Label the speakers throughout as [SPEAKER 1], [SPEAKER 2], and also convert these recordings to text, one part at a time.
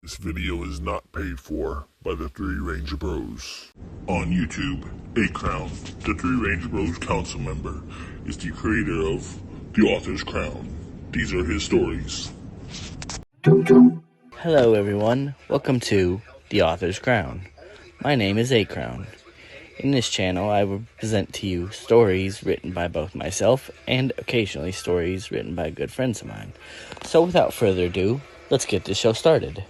[SPEAKER 1] This video is not paid for by the Three Ranger Bros. On YouTube, A-Crown, the Three Ranger Bros council member, is the creator of The Author's Crown. These are his stories.
[SPEAKER 2] Hello everyone, welcome to The Author's Crown. My name is A-Crown. In this channel, I will present to you stories written by both myself and occasionally stories written by good friends of mine. So without further ado, let's get this show started.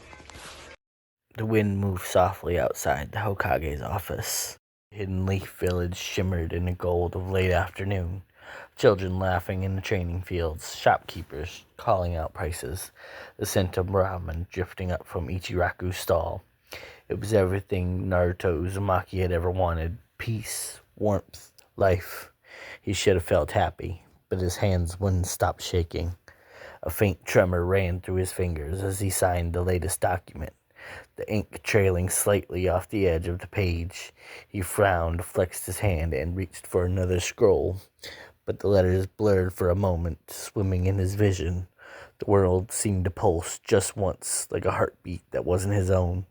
[SPEAKER 2] The wind moved softly outside the Hokage's office. The hidden leaf village shimmered in the gold of late afternoon. Children laughing in the training fields, shopkeepers calling out prices, the scent of ramen drifting up from Ichiraku's stall. It was everything Naruto Uzumaki had ever wanted: peace, warmth, life. He should have felt happy, but his hands wouldn't stop shaking. A faint tremor ran through his fingers as he signed the latest document, the ink trailing slightly off the edge of the page. He frowned, flexed his hand, and reached for another scroll. But the letters blurred for a moment, swimming in his vision. The world seemed to pulse just once, like a heartbeat that wasn't his own.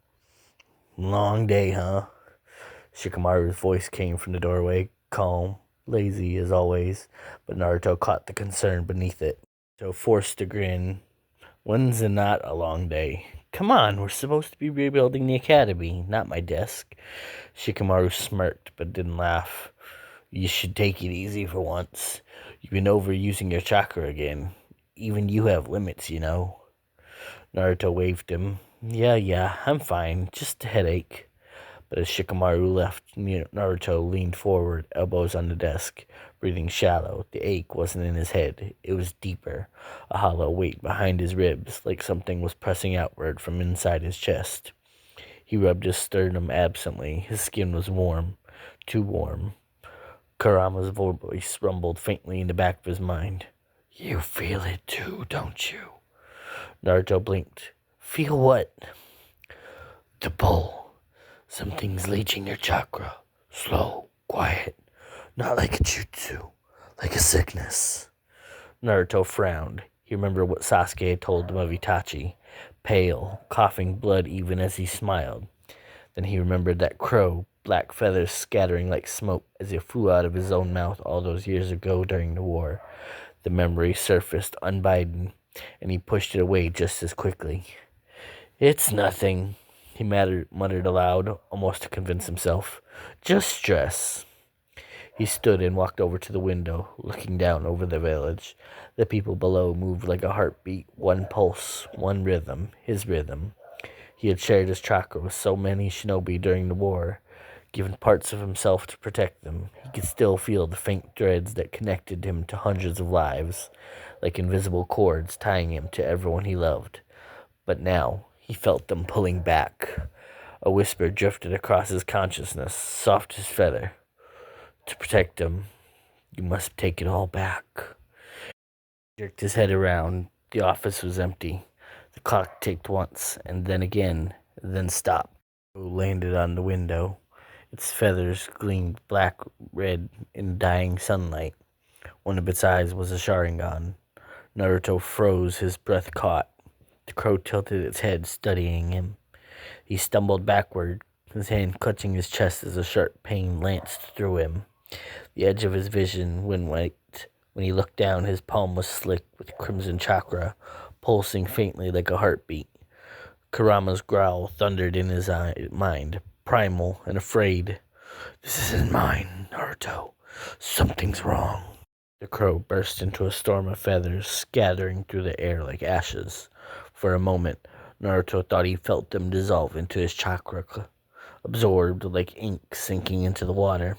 [SPEAKER 2] Long day, huh? Shikamaru's voice came from the doorway, calm, lazy as always, but Naruto caught the concern beneath it. So forced to grin. When's it not a long day? Come on, we're supposed to be rebuilding the academy, not my desk. Shikamaru smirked, but didn't laugh. You should take it easy for once. You've been overusing your chakra again. Even you have limits, you know. Naruto waved him. Yeah, I'm fine. Just a headache. But as Shikamaru left, Naruto leaned forward, elbows on the desk, breathing shallow. The ache wasn't in his head. It was deeper, a hollow weight behind his ribs, like something was pressing outward from inside his chest. He rubbed his sternum absently. His skin was warm, too warm. Kurama's voice rumbled faintly in the back of his mind. You feel it too, don't you? Naruto blinked. Feel what? The pull. Something's leeching your chakra. Slow, quiet. Not like a jutsu. Like a sickness. Naruto frowned. He remembered what Sasuke had told him of Itachi. Pale, coughing blood even as he smiled. Then he remembered that crow, black feathers scattering like smoke as it flew out of his own mouth all those years ago during the war. The memory surfaced unbidden, and he pushed it away just as quickly. It's nothing, he muttered aloud, almost to convince himself. Just stress. He stood and walked over to the window, looking down over the village. The people below moved like a heartbeat, one pulse, one rhythm, his rhythm. He had shared his chakra with so many shinobi during the war, given parts of himself to protect them. He could still feel the faint threads that connected him to hundreds of lives, like invisible cords tying him to everyone he loved. But now he felt them pulling back. A whisper drifted across his consciousness, soft as feather. To protect him, you must take it all back. He jerked his head around. The office was empty. The clock ticked once, and then again, then stopped. It landed on the window. Its feathers gleamed black-red in dying sunlight. One of its eyes was a Sharingan. Naruto froze, his breath caught. The crow tilted its head, studying him. He stumbled backward, his hand clutching his chest as a sharp pain lanced through him. The edge of his vision went white. When he looked down, his palm was slick with crimson chakra, pulsing faintly like a heartbeat. Kurama's growl thundered in his mind, primal and afraid. This isn't mine, Naruto. Something's wrong. The crow burst into a storm of feathers, scattering through the air like ashes. For a moment, Naruto thought he felt them dissolve into his chakra, absorbed like ink sinking into the water.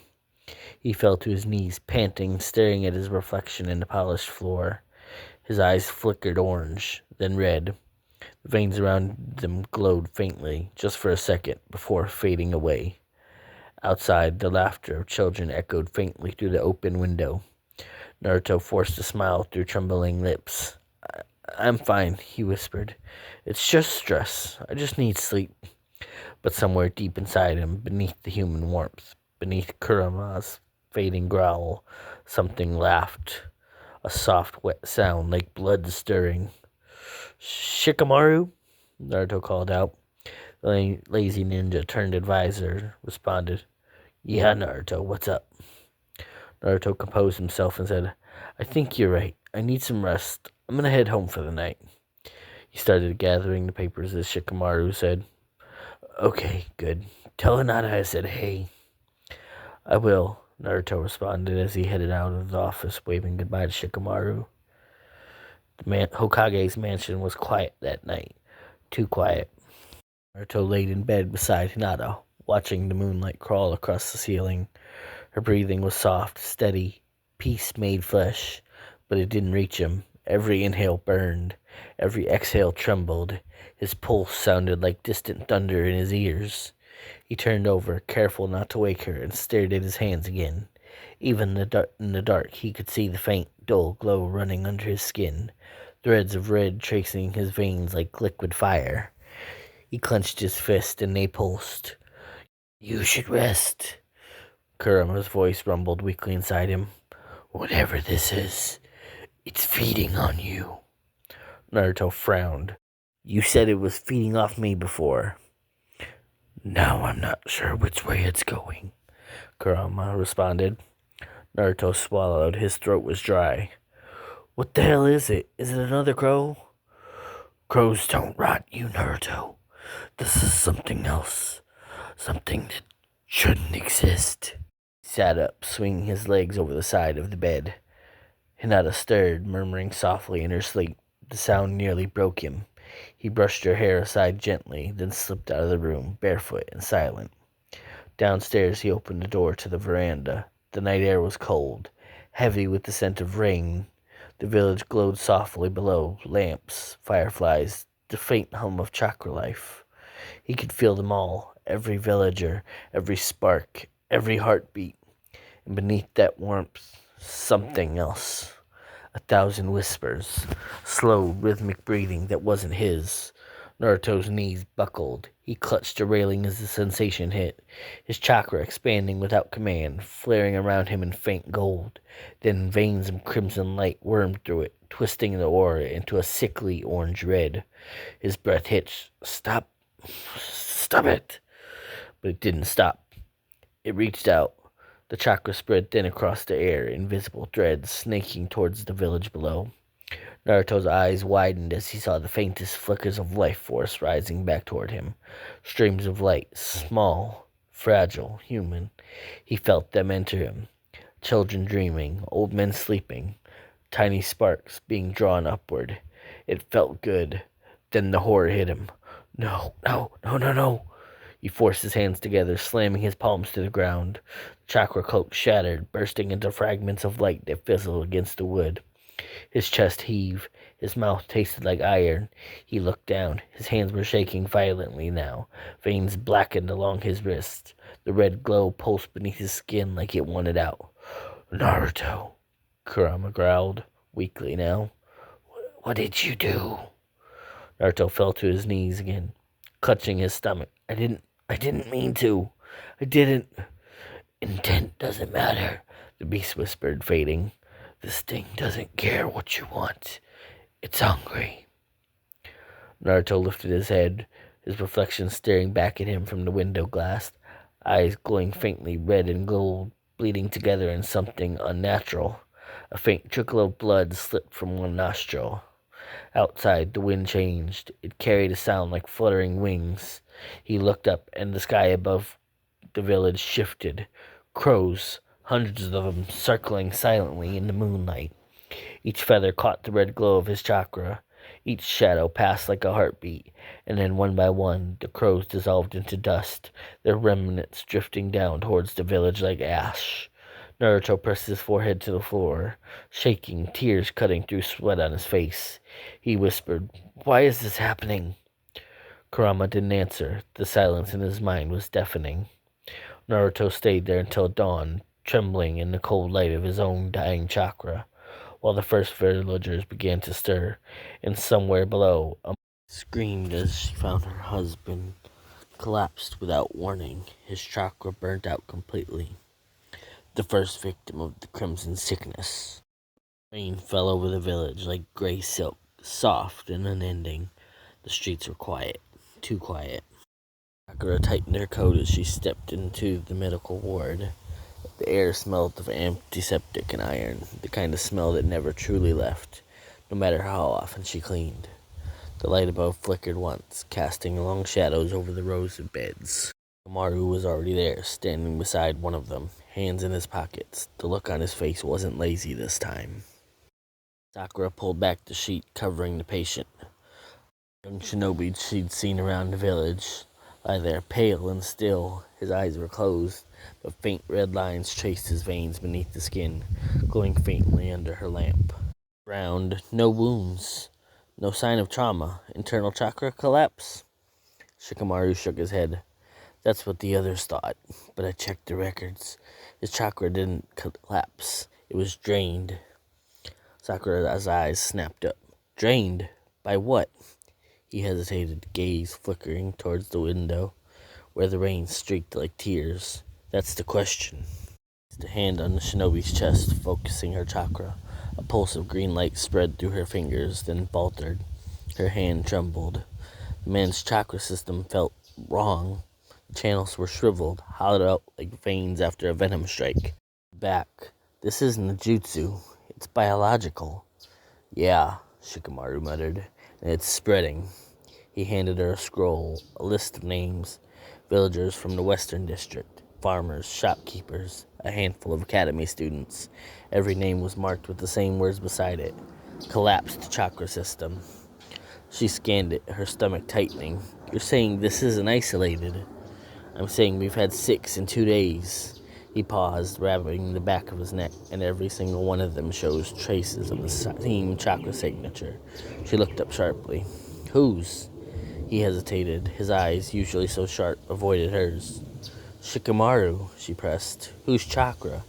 [SPEAKER 2] He fell to his knees, panting, staring at his reflection in the polished floor. His eyes flickered orange, then red. The veins around them glowed faintly, just for a second, before fading away. Outside, the laughter of children echoed faintly through the open window. Naruto forced a smile through trembling lips. I'm fine, he whispered. It's just stress. I just need sleep. But somewhere deep inside him, beneath the human warmth, beneath Kurama's fading growl, something laughed. A soft, wet sound like blood stirring. Shikamaru? Naruto called out. The lazy ninja turned advisor responded, "Yeah, Naruto, what's up?" Naruto composed himself and said, "I think you're right. I need some rest. I'm gonna head home for the night." He started gathering the papers as Shikamaru said, "Okay, good. Tell Hinata I said hey." "I will," Naruto responded as he headed out of the office, waving goodbye to Shikamaru. Hokage's mansion was quiet that night. Too quiet. Naruto laid in bed beside Hinata, watching the moonlight crawl across the ceiling. Her breathing was soft, steady, peace made flesh, but it didn't reach him. Every inhale burned, every exhale trembled. His pulse sounded like distant thunder in his ears. He turned over, careful not to wake her, and stared at his hands again. Even in the dark, he could see the faint, dull glow running under his skin, threads of red tracing his veins like liquid fire. He clenched his fist and they pulsed. "You should rest." Kurama's voice rumbled weakly inside him. "Whatever this is, it's feeding on you." Naruto frowned. "You said it was feeding off me before." "Now I'm not sure which way it's going," Kurama responded. Naruto swallowed. His throat was dry. "What the hell is it? Is it another crow?" "Crows don't rot you, Naruto. This is something else. Something that shouldn't exist." He sat up, swinging his legs over the side of the bed. Hinata stirred, murmuring softly in her sleep. The sound nearly broke him. He brushed her hair aside gently, then slipped out of the room, barefoot and silent. Downstairs he opened the door to the veranda. The night air was cold, heavy with the scent of rain. The village glowed softly below, lamps, fireflies, the faint hum of chakra life. He could feel them all, every villager, every spark, every heartbeat. And beneath that warmth, something else. 1,000 whispers, slow, rhythmic breathing that wasn't his. Naruto's knees buckled. He clutched a railing as the sensation hit, his chakra expanding without command, flaring around him in faint gold. Then veins of crimson light wormed through it, twisting the aura into a sickly orange red. His breath hitched. "Stop. Stop it." But it didn't stop. It reached out. The chakra spread thin across the air, invisible threads snaking towards the village below. Naruto's eyes widened as he saw the faintest flickers of life force rising back toward him. Streams of light, small, fragile, human. He felt them enter him. Children dreaming, old men sleeping, tiny sparks being drawn upward. It felt good. Then the horror hit him. "No, no, no, no, no." He forced his hands together, slamming his palms to the ground. The chakra cloak shattered, bursting into fragments of light that fizzled against the wood. His chest heaved. His mouth tasted like iron. He looked down. His hands were shaking violently now. Veins blackened along his wrists. The red glow pulsed beneath his skin like it wanted out. "Naruto," Kurama growled, weakly now. "What did you do?" Naruto fell to his knees again, clutching his stomach. I didn't mean to. I didn't." "Intent doesn't matter," the beast whispered, fading. "This thing doesn't care what you want. It's hungry." Naruto lifted his head, his reflection staring back at him from the window glass, eyes glowing faintly red and gold, bleeding together in something unnatural. A faint trickle of blood slipped from one nostril. Outside, the wind changed. It carried a sound like fluttering wings. He looked up, and the sky above the village shifted. Crows, hundreds of them, circling silently in the moonlight. Each feather caught the red glow of his chakra. Each shadow passed like a heartbeat, and then one by one the crows dissolved into dust, their remnants drifting down towards the village like ash. Naruto pressed his forehead to the floor, shaking, tears cutting through sweat on his face. He whispered, "Why is this happening?" Kurama didn't answer. The silence in his mind was deafening. Naruto stayed there until dawn, trembling in the cold light of his own dying chakra, while the first villagers began to stir, and somewhere below a screamed as she found her husband collapsed without warning, his chakra burnt out completely. The first victim of the crimson sickness. Rain fell over the village like gray silk, soft and unending. The streets were quiet, too quiet. Chakra tightened her coat as she stepped into the medical ward. The air smelled of antiseptic and iron, the kind of smell that never truly left, no matter how often she cleaned. The light above flickered once, casting long shadows over the rows of beds. Maru was already there, standing beside one of them, hands in his pockets. The look on his face wasn't lazy this time. Sakura pulled back the sheet covering the patient. A young shinobi she'd seen around the village lay there, pale and still. His eyes were closed, but faint red lines traced his veins beneath the skin, glowing faintly under her lamp. Round, no wounds, no sign of trauma. Internal chakra collapse? Shikamaru shook his head. That's what the others thought, but I checked the records. His chakra didn't collapse. It was drained. Sakura's eyes snapped up. Drained? By what? He hesitated, gaze flickering towards the window, where the rain streaked like tears. That's the question. The hand on the shinobi's chest, focusing her chakra. A pulse of green light spread through her fingers, then faltered. Her hand trembled. The man's chakra system felt wrong. The channels were shriveled, hollowed out like veins after a venom strike. Back. This isn't a jutsu. It's biological. Yeah, Shikamaru muttered, and it's spreading. He handed her a scroll, a list of names. Villagers from the Western District, farmers, shopkeepers, a handful of academy students. Every name was marked with the same words beside it. Collapsed chakra system. She scanned it, her stomach tightening. You're saying this isn't isolated? I'm saying we've had 6 in 2 days. He paused, rubbing the back of his neck, and every single one of them shows traces of the same chakra signature. She looked up sharply. Whose? He hesitated. His eyes, usually so sharp, avoided hers. Shikamaru, she pressed. Whose chakra?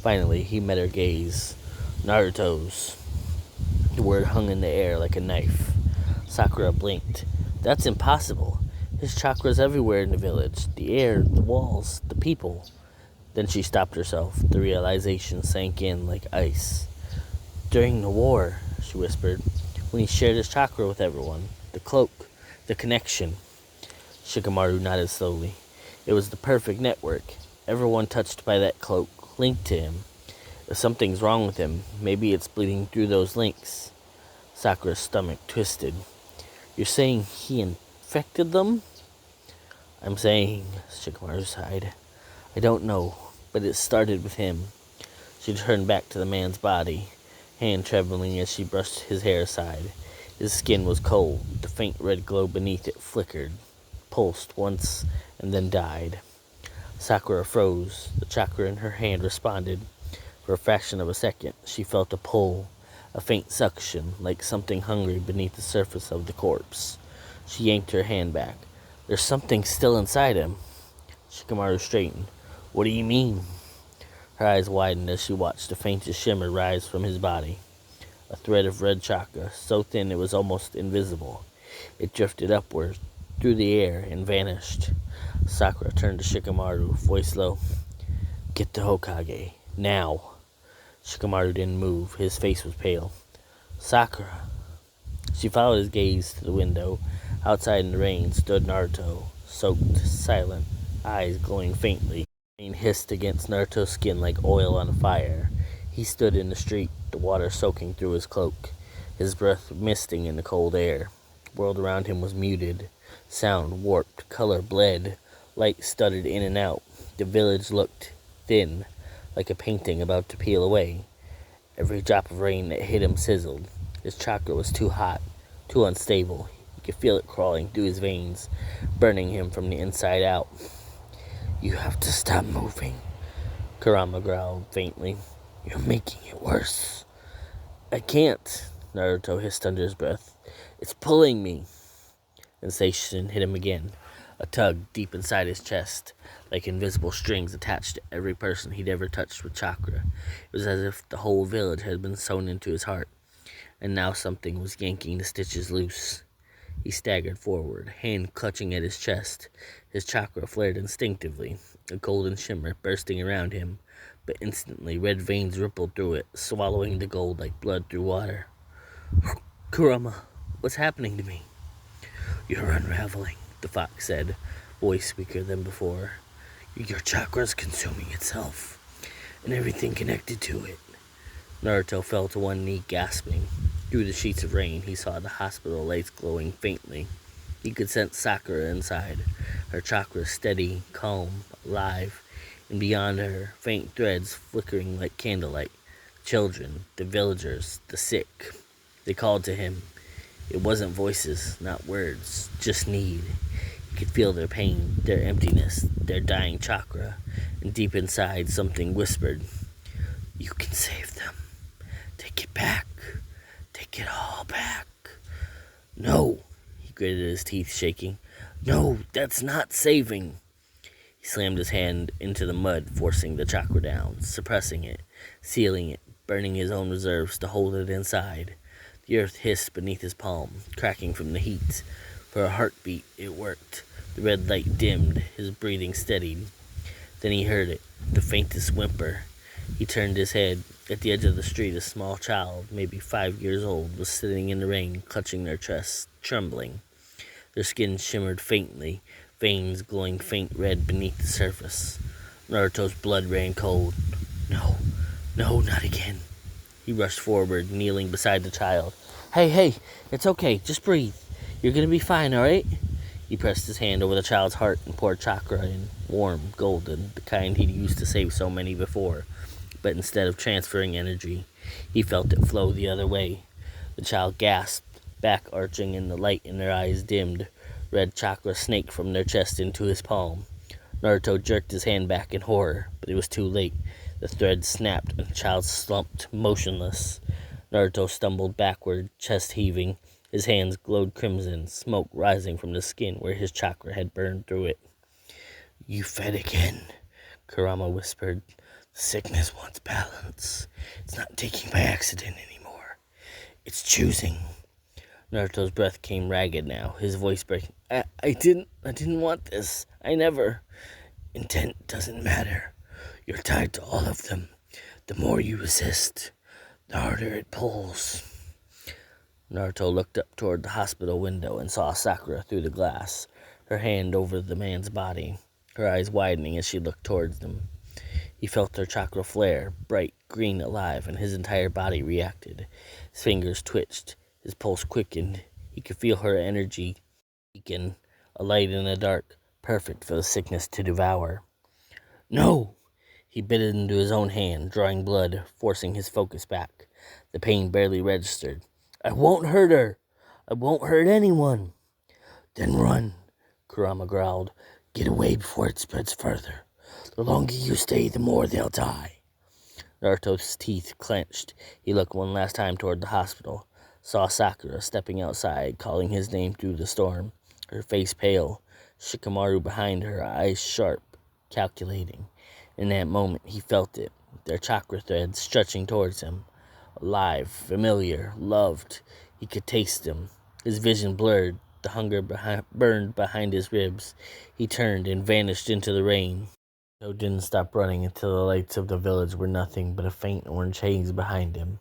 [SPEAKER 2] Finally, he met her gaze. Naruto's. The word hung in the air like a knife. Sakura blinked. That's impossible. His chakra's everywhere in the village. The air, the walls, the people. Then she stopped herself. The realization sank in like ice. During the war, she whispered, when he shared his chakra with everyone. The cloak, the connection. Shikamaru nodded slowly. It was the perfect network. Everyone touched by that cloak linked to him. If something's wrong with him, maybe it's bleeding through those links. Sakura's stomach twisted. You're saying he infected them? I'm saying, Shikamaru sighed. I don't know, but it started with him. She turned back to the man's body, hand trembling as she brushed his hair aside. His skin was cold. The faint red glow beneath it flickered, pulsed once, and then died. Sakura froze. The chakra in her hand responded. For a fraction of a second, she felt a pull, a faint suction, like something hungry beneath the surface of the corpse. She yanked her hand back. There's something still inside him. Shikamaru straightened. What do you mean? Her eyes widened as she watched the faintest shimmer rise from his body. A thread of red chakra, so thin it was almost invisible. It drifted upward, through the air, and vanished. Sakura turned to Shikamaru, voice low. Get the Hokage, now. Shikamaru didn't move. His face was pale. Sakura. She followed his gaze to the window. Outside in the rain stood Naruto, soaked, silent, eyes glowing faintly. Rain hissed against Naruto's skin like oil on a fire. He stood in the street, the water soaking through his cloak, his breath misting in the cold air. The world around him was muted. Sound warped, color bled, light stuttered in and out. The village looked thin, like a painting about to peel away. Every drop of rain that hit him sizzled. His chakra was too hot, too unstable. He could feel it crawling through his veins, burning him from the inside out. You have to stop moving, Kurama growled faintly. You're making it worse. I can't, Naruto hissed under his breath. It's pulling me. Sensation hit him again. A tug deep inside his chest, like invisible strings attached to every person he'd ever touched with chakra. It was as if the whole village had been sewn into his heart, and now something was yanking the stitches loose. He staggered forward, hand clutching at his chest. His chakra flared instinctively, a golden shimmer bursting around him, but instantly red veins rippled through it, swallowing the gold like blood through water. Kurama, what's happening to me? "You're unraveling," the fox said, voice weaker than before. "Your chakra's consuming itself, and everything connected to it." Naruto fell to one knee, gasping. Through the sheets of rain, he saw the hospital lights glowing faintly. He could sense Sakura inside, her chakra steady, calm, alive, and beyond her, faint threads flickering like candlelight. Children, the villagers, the sick. They called to him. It wasn't voices, not words, just need. He could feel their pain, their emptiness, their dying chakra, and deep inside something whispered, "You can save them. Take it back. Take it all back." "No," he gritted his teeth, shaking. "No, that's not saving." He slammed his hand into the mud, forcing the chakra down, suppressing it, sealing it, burning his own reserves to hold it inside. The earth hissed beneath his palm, cracking from the heat. For a heartbeat, it worked. The red light dimmed, his breathing steadied. Then he heard it, the faintest whimper. He turned his head. At the edge of the street, a small child, maybe 5 years old, was sitting in the rain, clutching their chests, trembling. Their skin shimmered faintly, veins glowing faint red beneath the surface. Naruto's blood ran cold. No, not again. He rushed forward, kneeling beside the child. Hey, it's okay, just breathe. You're gonna be fine, alright?" He pressed his hand over the child's heart and poured chakra in, warm, golden, the kind he'd used to save so many before. But instead of transferring energy, he felt it flow the other way. The child gasped, back arching, and the light in their eyes dimmed. Red chakra snaked from their chest into his palm. Naruto jerked his hand back in horror, but it was too late. The thread snapped, and the child slumped, motionless. Naruto stumbled backward, chest heaving. His hands glowed crimson, smoke rising from the skin where his chakra had burned through it. "You fed again," Kurama whispered. "The sickness wants balance. It's not taking by accident anymore. It's choosing." Naruto's breath came ragged now, his voice breaking. I didn't want this. I never. Intent doesn't matter. You're tied to all of them. The more you resist, the harder it pulls." Naruto looked up toward the hospital window and saw Sakura through the glass, her hand over the man's body, her eyes widening as she looked towards them. He felt her chakra flare, bright, green, alive, and his entire body reacted. His fingers twitched, his pulse quickened. He could feel her energy weaken, a light in the dark, perfect for the sickness to devour. "No!" He bit it into his own hand, drawing blood, forcing his focus back. The pain barely registered. "I won't hurt her. I won't hurt anyone." "Then run," Kurama growled. "Get away before it spreads further. The longer you stay, the more they'll die." Naruto's teeth clenched. He looked one last time toward the hospital, saw Sakura stepping outside, calling his name through the storm, her face pale, Shikamaru behind her, eyes sharp, calculating. In that moment, he felt it, their chakra threads stretching towards him. Alive, familiar, loved. He could taste them. His vision blurred, the hunger burned behind his ribs. He turned and vanished into the rain. Joe didn't stop running until the lights of the village were nothing but a faint orange haze behind him.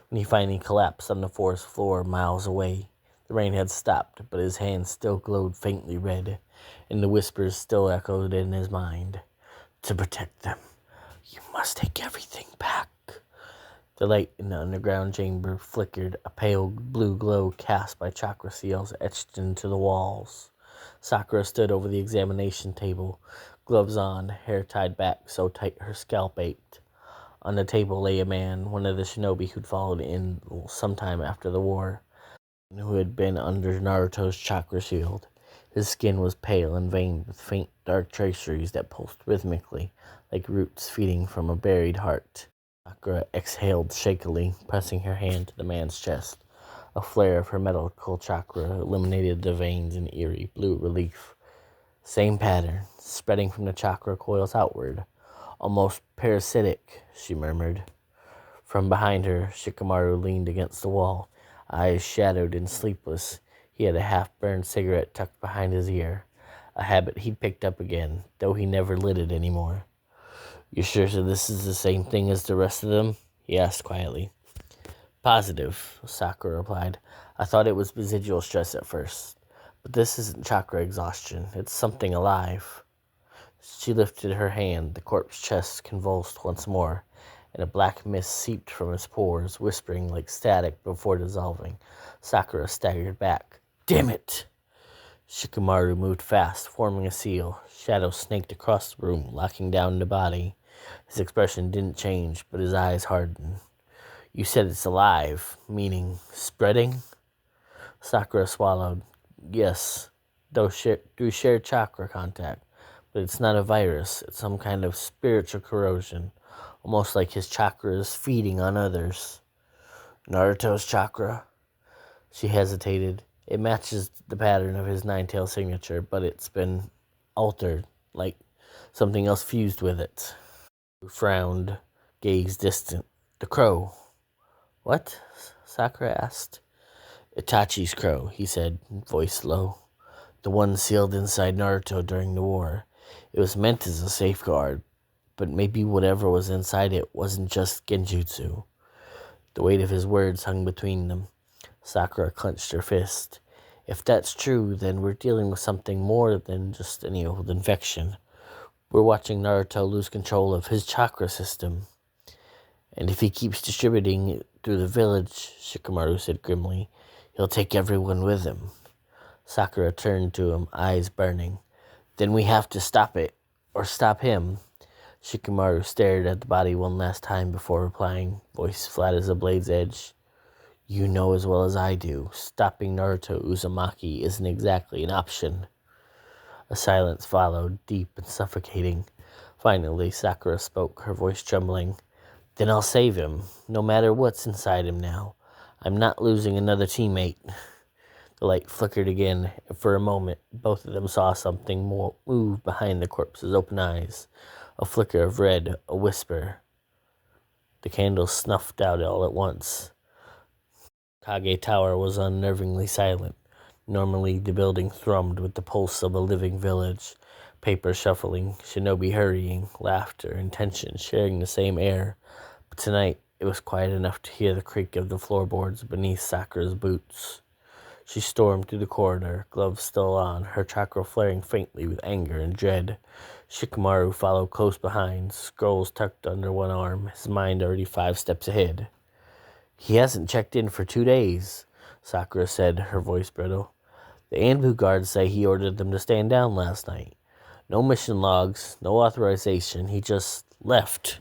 [SPEAKER 2] When he finally collapsed on the forest floor miles away, the rain had stopped, but his hands still glowed faintly red, and the whispers still echoed in his mind. "To protect them, you must take everything back." The light in the underground chamber flickered, a pale blue glow cast by chakra seals etched into the walls. Sakura stood over the examination table, gloves on, hair tied back so tight her scalp ached. On the table lay a man, one of the shinobi who'd followed in sometime after the war, and who had been under Naruto's chakra shield. His skin was pale and veined with faint dark traceries that pulsed rhythmically, like roots feeding from a buried heart. Chakra exhaled shakily, pressing her hand to the man's chest. A flare of her medical chakra illuminated the veins in eerie blue relief. Same pattern, spreading from the chakra coils outward. "Almost parasitic," she murmured. From behind her, Shikamaru leaned against the wall, eyes shadowed and sleepless. He had a half-burned cigarette tucked behind his ear, a habit he'd picked up again, though he never lit it anymore. "You sure this is the same thing as the rest of them?" he asked quietly. "Positive," Sakura replied. "I thought it was residual stress at first, But this isn't chakra exhaustion. It's something alive. She lifted her hand. The corpse chest convulsed once more, and a black mist seeped from its pores, whispering like static before dissolving. Sakura staggered back. Damn it! Shikamaru moved fast, forming a seal. Shadows snaked across the room, locking down the body. His expression didn't change, but his eyes hardened. You said it's alive, meaning spreading? Sakura swallowed. Yes, through shared chakra contact. But it's not a virus. It's some kind of spiritual corrosion, almost like his chakra is feeding on others. Naruto's chakra? She hesitated. It matches the pattern of his nine-tail signature, but it's been altered, like something else fused with it. He frowned, gaze distant. The crow. What? Sakura asked. Itachi's crow, he said, voice low. The one sealed inside Naruto during the war. It was meant as a safeguard, but maybe whatever was inside it wasn't just genjutsu. The weight of his words hung between them. Sakura clenched her fist. If that's true, then we're dealing with something more than just any old infection. We're watching Naruto lose control of his chakra system. And if he keeps distributing it through the village, Shikamaru said grimly, he'll take everyone with him. Sakura turned to him, eyes burning. Then we have to stop it, or stop him. Shikamaru stared at the body one last time before replying, voice flat as a blade's edge. You know as well as I do, stopping Naruto Uzumaki isn't exactly an option. A silence followed, deep and suffocating. Finally, Sakura spoke, her voice trembling. Then I'll save him, no matter what's inside him now. I'm not losing another teammate. The light flickered again, and for a moment, both of them saw something more move behind the corpse's open eyes. A flicker of red, a whisper. The candle snuffed out all at once. Hokage Tower was unnervingly silent. Normally, the building thrummed with the pulse of a living village. Paper shuffling, shinobi hurrying, laughter and tension sharing the same air. But tonight, it was quiet enough to hear the creak of the floorboards beneath Sakura's boots. She stormed through the corridor, gloves still on, her chakra flaring faintly with anger and dread. Shikamaru followed close behind, scrolls tucked under one arm, his mind already 5 steps ahead. He hasn't checked in for 2 days, Sakura said, her voice brittle. The Anbu guards say he ordered them to stand down last night. No mission logs, no authorization, he just left.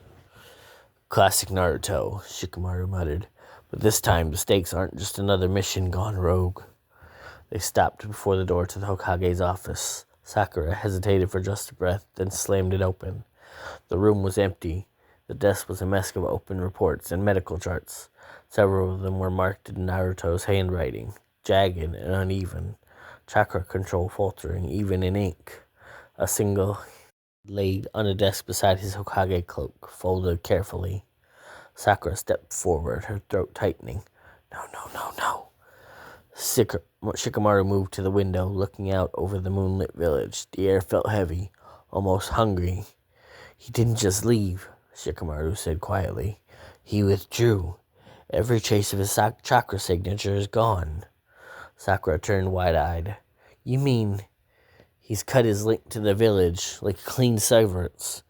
[SPEAKER 2] Classic Naruto, Shikamaru muttered. But this time the stakes aren't just another mission gone rogue. They stopped before the door to the Hokage's office. Sakura hesitated for just a breath, then slammed it open. The room was empty. The desk was a mess of open reports and medical charts. Several of them were marked in Naruto's handwriting, jagged and uneven, chakra control faltering even in ink. A single laid on a desk beside his Hokage cloak, folded carefully. Sakura stepped forward, her throat tightening. No. Shikamaru moved to the window, looking out over the moonlit village. The air felt heavy, almost hungry. He didn't just leave, Shikamaru said quietly. He withdrew. Every trace of his chakra signature is gone. Sakura turned wide-eyed. You mean he's cut his link to the village like a clean severance?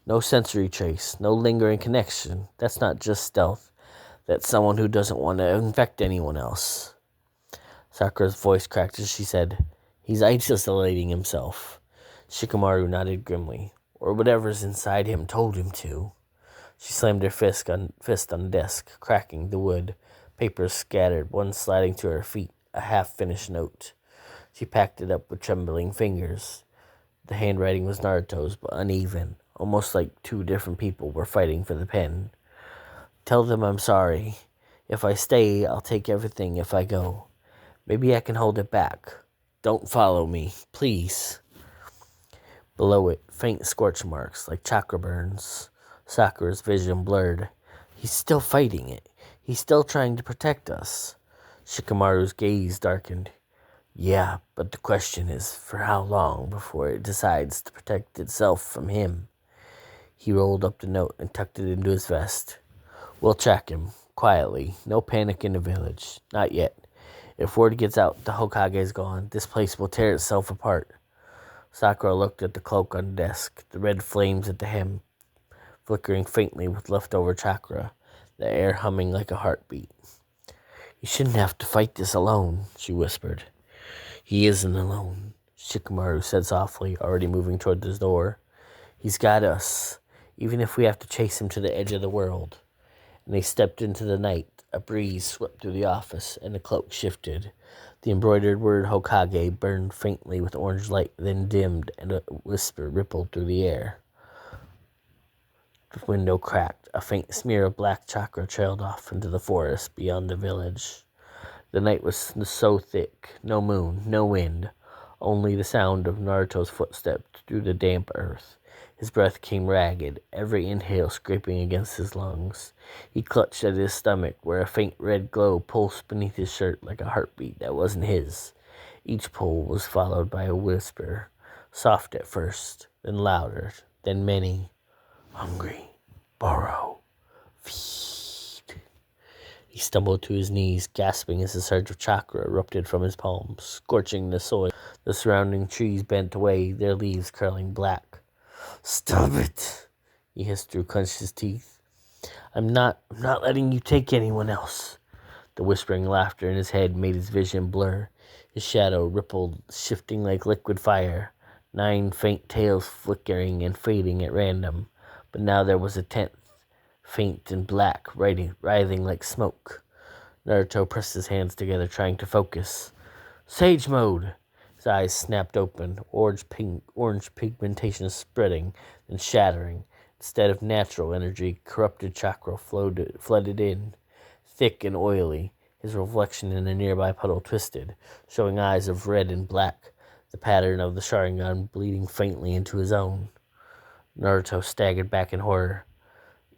[SPEAKER 2] No sensory trace, no lingering connection. That's not just stealth. That's someone who doesn't want to infect anyone else. Sakura's voice cracked as she said, He's isolating himself. Shikamaru nodded grimly. Or whatever's inside him told him to. She slammed her fist on the desk, cracking the wood. Papers scattered, one sliding to her feet, a half-finished note. She packed it up with trembling fingers. The handwriting was Naruto's, but uneven, almost like 2 different people were fighting for the pen. Tell them I'm sorry. If I stay, I'll take everything if I go. Maybe I can hold it back. Don't follow me, please. Below it, faint scorch marks like chakra burns. Sakura's vision blurred. He's still fighting it. He's still trying to protect us. Shikamaru's gaze darkened. Yeah, but the question is for how long before it decides to protect itself from him. He rolled up the note and tucked it into his vest. We'll track him, quietly. No panic in the village. Not yet. If word gets out the Hokage is gone, this place will tear itself apart. Sakura looked at the cloak on the desk, the red flames at the hem, flickering faintly with leftover chakra, the air humming like a heartbeat. You shouldn't have to fight this alone, she whispered. He isn't alone, Shikamaru said softly, already moving toward the door. He's got us, even if we have to chase him to the edge of the world. And they stepped into the night. A breeze swept through the office, and the cloak shifted. The embroidered word Hokage burned faintly with orange light, then dimmed, and a whisper rippled through the air. The window cracked. A faint smear of black chakra trailed off into the forest beyond the village. The night was so thick, no moon, no wind, only the sound of Naruto's footsteps through the damp earth. His breath came ragged, every inhale scraping against his lungs. He clutched at his stomach, where a faint red glow pulsed beneath his shirt like a heartbeat that wasn't his. Each pull was followed by a whisper, soft at first, then louder, then many. Hungry, borrow, feed. He stumbled to his knees, gasping as a surge of chakra erupted from his palms, scorching the soil. The surrounding trees bent away, their leaves curling black. Stop it, he hissed through clenched teeth. I'm not letting you take anyone else. The whispering laughter in his head made his vision blur. His shadow rippled, shifting like liquid fire, 9 faint tails flickering and fading at random. But now there was a 10th, faint and black, writhing like smoke. Naruto pressed his hands together, trying to focus. Sage mode! His eyes snapped open, orange pigmentation spreading and shattering. Instead of natural energy, corrupted chakra flooded in, thick and oily. His reflection in a nearby puddle twisted, showing eyes of red and black, the pattern of the Sharingan bleeding faintly into his own. Naruto staggered back in horror.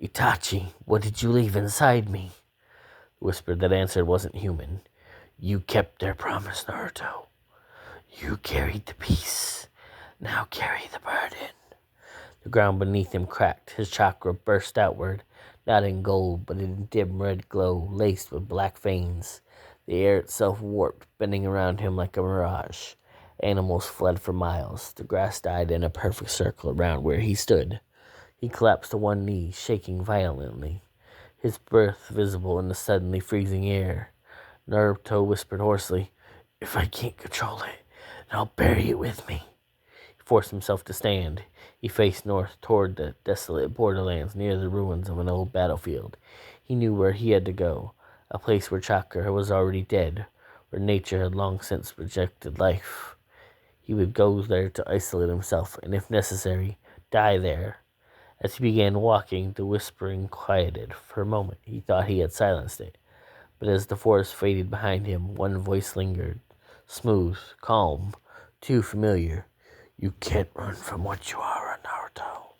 [SPEAKER 2] Itachi, what did you leave inside me? The whisper that answered wasn't human. You kept their promise, Naruto. You carried the peace. Now carry the burden. The ground beneath him cracked. His chakra burst outward, not in gold, but in dim red glow, laced with black veins. The air itself warped, bending around him like a mirage. Animals fled for miles. The grass died in a perfect circle around where he stood. He collapsed to one knee, shaking violently, his breath visible in the suddenly freezing air. Naruto whispered hoarsely, If I can't control it, then I'll bury it with me. He forced himself to stand. He faced north toward the desolate borderlands near the ruins of an old battlefield. He knew where he had to go, a place where Chakra was already dead, where nature had long since rejected life. He would go there to isolate himself, and if necessary, die there. As he began walking, the whispering quieted. For a moment, he thought he had silenced it. But as the forest faded behind him, one voice lingered. Smooth, calm, too familiar. You can't run from what you are, Naruto.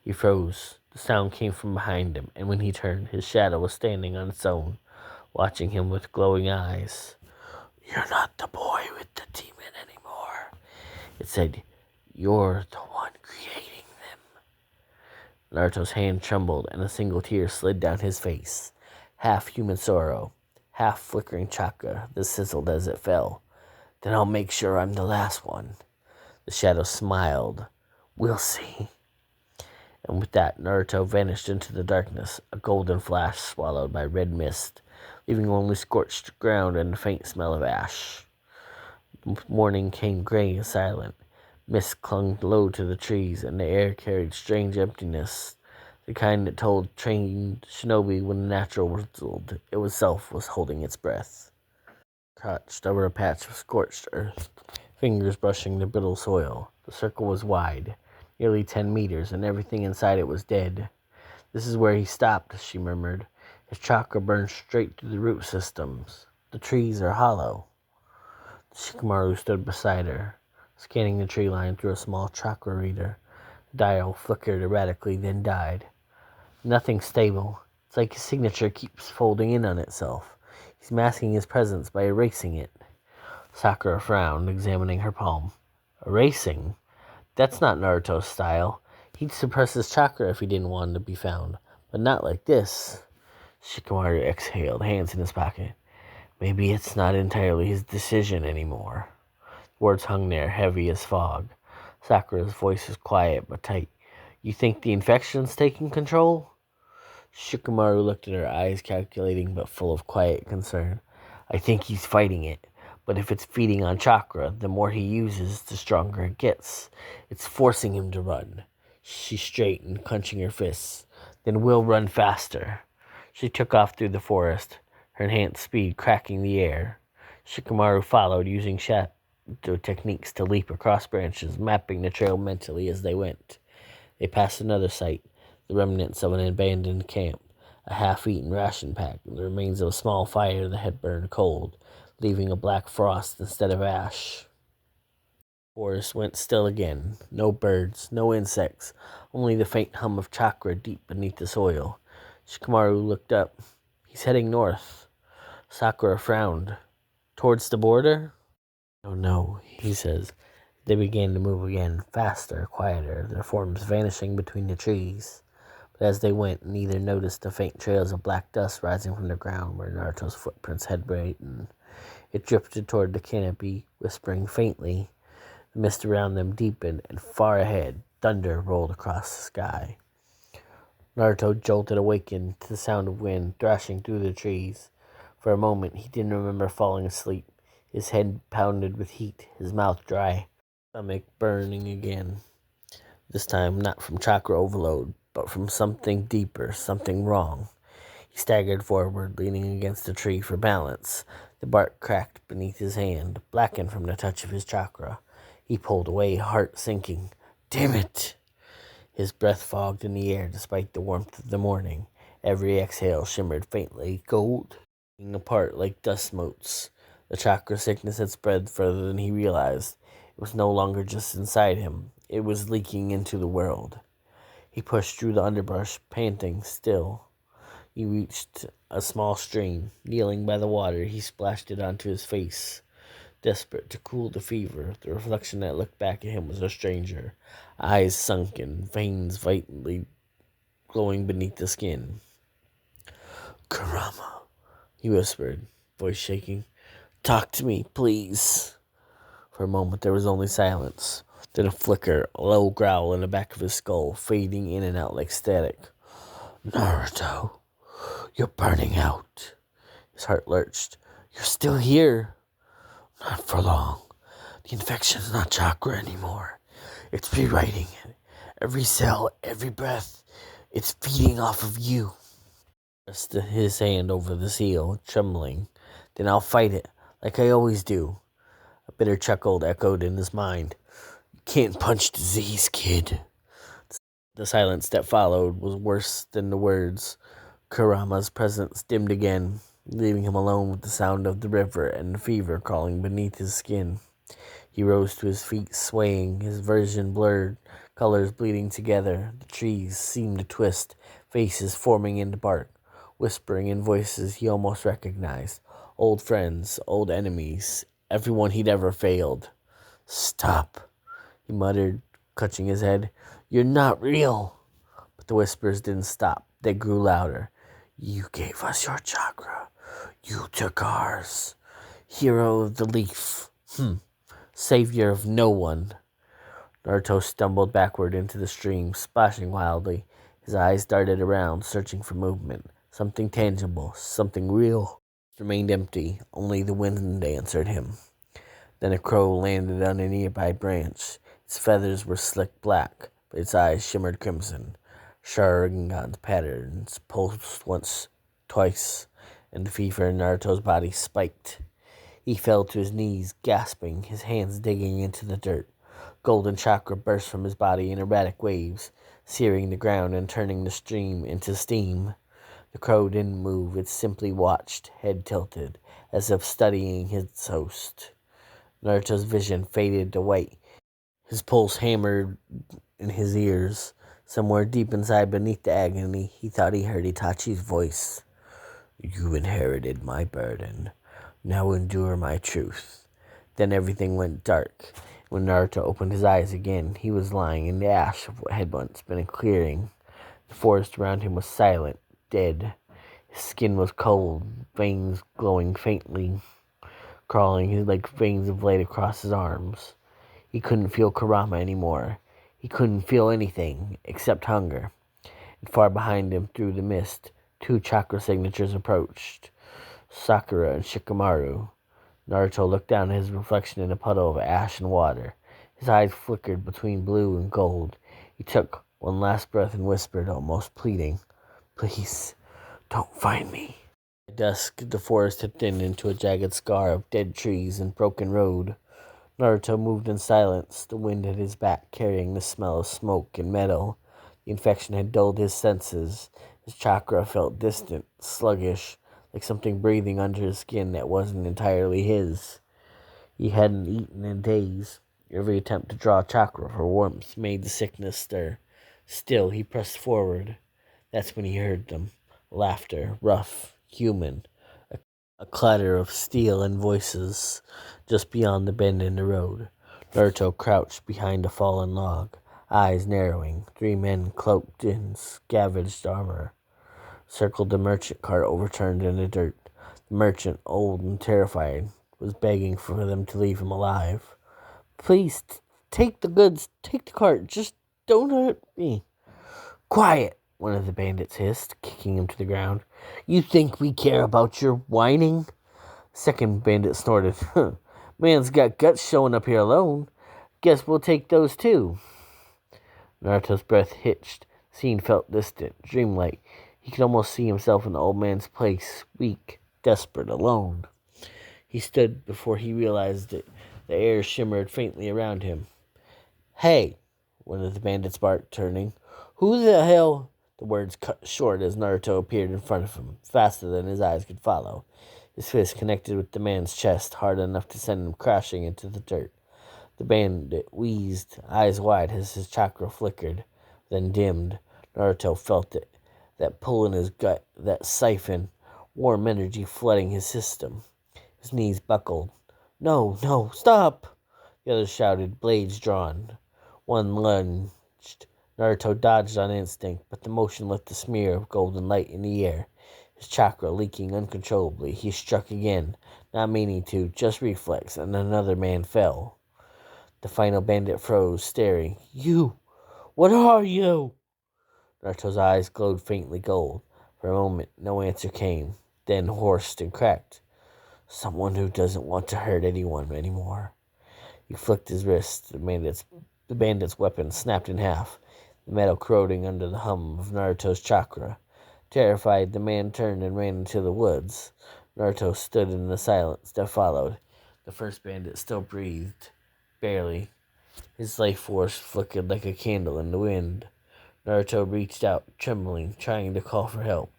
[SPEAKER 2] He froze. The sound came from behind him, and when he turned, his shadow was standing on its own, watching him with glowing eyes. You're not the boy with the demon anymore. It said, you're the one creating them. Naruto's hand trembled, and a single tear slid down his face. Half human sorrow, half flickering chakra that sizzled as it fell. Then I'll make sure I'm the last one. The shadow smiled. We'll see. And with that, Naruto vanished into the darkness, a golden flash swallowed by red mist, leaving only scorched ground and a faint smell of ash. Morning came gray and silent. Mist clung low to the trees, and the air carried strange emptiness, the kind that told trained shinobi when the natural world itself was holding its breath. Crouched over a patch of scorched earth, fingers brushing the brittle soil. The circle was wide, nearly 10 meters, and everything inside it was dead. This is where he stopped, she murmured. His chakra burned straight through the root systems. The trees are hollow. Shikamaru stood beside her, scanning the tree line through a small chakra reader. The dial flickered erratically, then died. Nothing stable. It's like his signature keeps folding in on itself. He's masking his presence by erasing it. Sakura frowned, examining her palm. Erasing? That's not Naruto's style. He'd suppress his chakra if he didn't want to be found, but not like this. Shikamaru exhaled, hands in his pocket. Maybe it's not entirely his decision anymore. Words hung there, heavy as fog. Sakura's voice was quiet but tight. You think the infection's taking control? Shikamaru looked at her, eyes calculating but full of quiet concern. I think he's fighting it, but if it's feeding on chakra, the more he uses, the stronger it gets. It's forcing him to run. She straightened, clenching her fists. Then we'll run faster. She took off through the forest, her enhanced speed cracking the air. Shikamaru followed, using shadow techniques to leap across branches, mapping the trail mentally as they went. They passed another site, the remnants of an abandoned camp, a half-eaten ration pack, and the remains of a small fire that had burned cold, leaving a black frost instead of ash. The forest went still again. No birds, no insects, only the faint hum of chakra deep beneath the soil. Shikamaru looked up. He's heading north. Sakura frowned. Towards the border? Oh no, he says. They began to move again, faster, quieter, their forms vanishing between the trees. But as they went, neither noticed the faint trails of black dust rising from the ground where Naruto's footprints had been. It drifted toward the canopy, whispering faintly. The mist around them deepened, and far ahead, thunder rolled across the sky. Naruto jolted, awakened to the sound of wind thrashing through the trees. For a moment, he didn't remember falling asleep. His head pounded with heat, his mouth dry, stomach burning again. This time, not from chakra overload, but from something deeper, something wrong. He staggered forward, leaning against a tree for balance. The bark cracked beneath his hand, blackened from the touch of his chakra. He pulled away, heart sinking. Damn it! His breath fogged in the air despite the warmth of the morning. Every exhale shimmered faintly, gold, apart like dust motes. The chakra sickness had spread further than he realized. It was no longer just inside him. It was leaking into the world. He pushed through the underbrush, panting, still. He reached a small stream. Kneeling by the water, he splashed it onto his face. Desperate to cool the fever, the reflection that looked back at him was a stranger. Eyes sunken, veins violently glowing beneath the skin. Kurama, he whispered, voice shaking. Talk to me, please. For a moment there was only silence. Then a flicker, a low growl in the back of his skull, fading in and out like static. Naruto, you're burning out. His heart lurched. You're still here. Not for long. The infection's not chakra anymore. It's rewriting it. Every cell, every breath. It's feeding off of you. Pressed his hand over the seal, trembling. Then I'll fight it, like I always do. A bitter chuckle echoed in his mind. You can't punch disease, kid. The silence that followed was worse than the words. Kurama's presence dimmed again, leaving him alone with the sound of the river and the fever crawling beneath his skin. He rose to his feet, swaying, his vision blurred, colors bleeding together. The trees seemed to twist, faces forming into bark, whispering in voices he almost recognized. Old friends, old enemies, everyone he'd ever failed. Stop, he muttered, clutching his head. You're not real. But the whispers didn't stop. They grew louder. You gave us your chakra. You took ours. Hero of the leaf. Savior of no one. Naruto stumbled backward into the stream, splashing wildly. His eyes darted around, searching for movement. Something tangible, something real. It remained empty. Only the wind answered him. Then a crow landed on a nearby branch. Its feathers were slick black, but its eyes shimmered crimson. Sharingan's patterns pulsed once, twice, and the fever in Naruto's body spiked. He fell to his knees, gasping, his hands digging into the dirt. Golden chakra burst from his body in erratic waves, searing the ground and turning the stream into steam. The crow didn't move, it simply watched, head tilted, as if studying his host. Naruto's vision faded to white. His pulse hammered in his ears. Somewhere deep inside beneath the agony, he thought he heard Itachi's voice. You inherited my burden. Now endure my truth. Then everything went dark. When Naruto opened his eyes again, he was lying in the ash of what had once been a clearing. The forest around him was silent, dead. His skin was cold, veins glowing faintly, crawling like veins of light across his arms. He couldn't feel Kurama anymore. He couldn't feel anything except hunger. And far behind him, through the mist, two chakra signatures approached. Sakura and Shikamaru. Naruto looked down at his reflection in a puddle of ash and water. His eyes flickered between blue and gold. He took one last breath and whispered, almost pleading, "Please, don't find me." At dusk, the forest had thinned into a jagged scar of dead trees and broken road. Naruto moved in silence, the wind at his back carrying the smell of smoke and metal. The infection had dulled his senses. His chakra felt distant, sluggish, like something breathing under his skin that wasn't entirely his. He hadn't eaten in days. Every attempt to draw chakra for warmth made the sickness stir. Still, he pressed forward. That's when he heard them. Laughter, rough, human. A clatter of steel and voices just beyond the bend in the road. Naruto crouched behind a fallen log, eyes narrowing. Three men cloaked in scavenged armor circled the merchant cart overturned in the dirt. The merchant, old and terrified, was begging for them to leave him alive. "Please, take the goods, take the cart, just don't hurt me." "Quiet," one of the bandits hissed, kicking him to the ground. "You think we care about your whining?" Second bandit snorted. "Man's got guts showing up here alone. Guess we'll take those too." Naruto's breath hitched. The scene felt distant, dreamlike. He could almost see himself in the old man's place, weak, desperate, alone. He stood before he realized it. The air shimmered faintly around him. "Hey!" one of the bandits barked, turning. "Who the hell?" The words cut short as Naruto appeared in front of him, faster than his eyes could follow. His fist connected with the man's chest, hard enough to send him crashing into the dirt. The bandit wheezed, eyes wide as his chakra flickered, then dimmed. Naruto felt it. That pull in his gut, that siphon, warm energy flooding his system. His knees buckled. "No, no, stop!" The others shouted, blades drawn. One lunged. Naruto dodged on instinct, but the motion left a smear of golden light in the air. His chakra leaking uncontrollably, he struck again, not meaning to, just reflex, and another man fell. The final bandit froze, staring. "You! What are you?" Naruto's eyes glowed faintly gold. For a moment, no answer came. Then, hoarse and cracked, "Someone who doesn't want to hurt anyone anymore." He flicked his wrist. The bandit's weapon snapped in half, the metal corroding under the hum of Naruto's chakra. Terrified, the man turned and ran into the woods. Naruto stood in the silence that followed. The first bandit still breathed. Barely. His life force flickered like a candle in the wind. Naruto reached out, trembling, trying to call for help,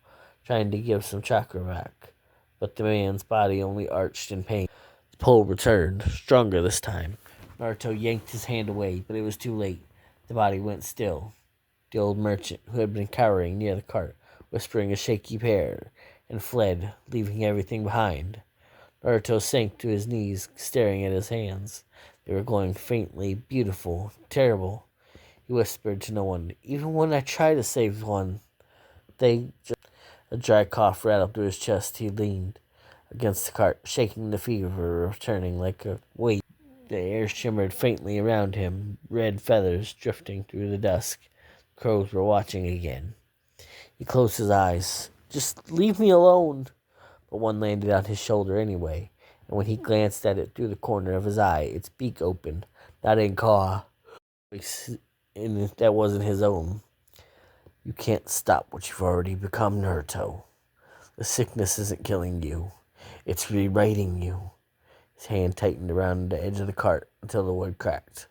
[SPEAKER 2] trying to give some chakra back. But the man's body only arched in pain. The pull returned, stronger this time. Naruto yanked his hand away, but it was too late. The body went still. The old merchant, who had been cowering near the cart, whispering a shaky prayer, and fled, leaving everything behind. Naruto sank to his knees, staring at his hands. They were glowing faintly, beautiful, terrible. He whispered to no one. "Even when I try to save one, they just..." A dry cough rattled through his chest. He leaned against the cart, shaking the fever returning like a weight. The air shimmered faintly around him, red feathers drifting through the dusk. Crows were watching again. He closed his eyes. "Just leave me alone." But one landed on his shoulder anyway, and when he glanced at it through the corner of his eye, its beak opened, not in caw. And that wasn't his own. "You can't stop what you've already become, Naruto. The sickness isn't killing you. It's rewriting you." His hand tightened around the edge of the cart until the wood cracked.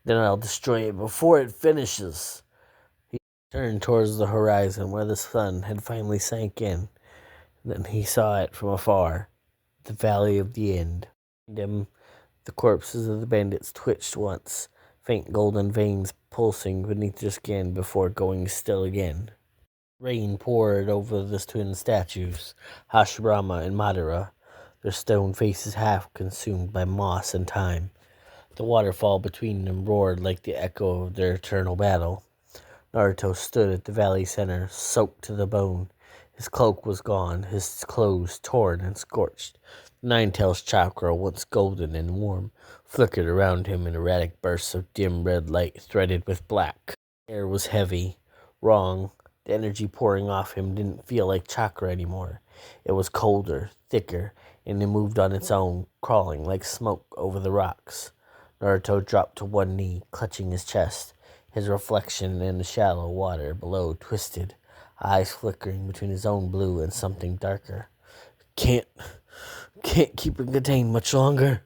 [SPEAKER 2] "Then I'll destroy it before it finishes." He turned towards the horizon where the sun had finally sank in. Then he saw it from afar, the valley of the end. Behind him, the corpses of the bandits twitched once, faint golden veins pulsing beneath their skin before going still again. Rain poured over the twin statues, Hashirama and Madara, their stone faces half consumed by moss and time. The waterfall between them roared like the echo of their eternal battle. Naruto stood at the valley center, soaked to the bone, His cloak was gone, his clothes torn and scorched. The Nine-Tails chakra, once golden and warm, flickered around him in erratic bursts of dim red light threaded with black. The air was heavy, wrong. The energy pouring off him didn't feel like chakra anymore. It was colder, thicker, and it moved on its own, crawling like smoke over the rocks. Naruto dropped to one knee, clutching his chest. His reflection in the shallow water below twisted, eyes flickering between his own blue and something darker. Can't keep it contained much longer.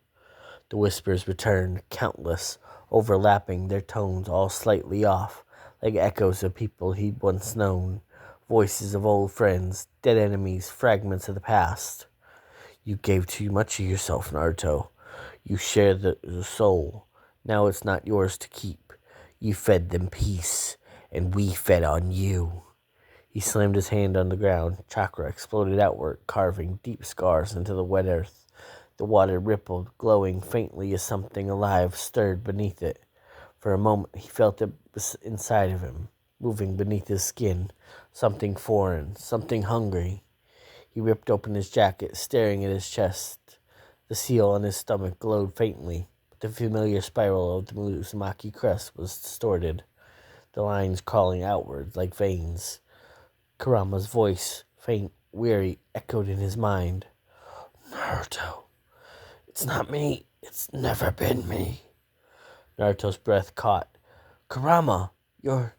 [SPEAKER 2] The whispers returned, countless, overlapping, their tones all slightly off, like echoes of people he'd once known, voices of old friends, dead enemies, fragments of the past. You gave too much of yourself, Naruto. You shared the soul. Now it's not yours to keep. You fed them peace, and we fed on you. He slammed his hand on the ground. Chakra exploded outward, carving deep scars into the wet earth. The water rippled, glowing faintly as something alive stirred beneath it. For a moment he felt it inside of him, moving beneath his skin. Something foreign, something hungry. He ripped open his jacket, staring at his chest. The seal on his stomach glowed faintly, but the familiar spiral of the Uzumaki crest was distorted, the lines crawling outward like veins. Kurama's voice, faint, weary, echoed in his mind. Naruto, it's not me. It's never been me. Naruto's breath caught. Kurama, you're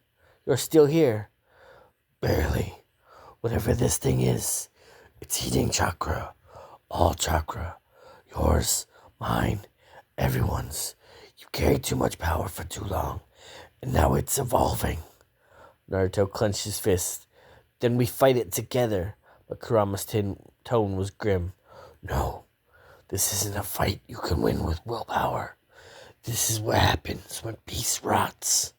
[SPEAKER 2] still here. Barely. Whatever this thing is, it's eating chakra. All chakra. Yours, mine, everyone's. You carried too much power for too long, and now it's evolving. Naruto clenched his fist. Then we fight it together. But Kurama's tone was grim. No, this isn't a fight you can win with willpower. This is what happens when peace rots.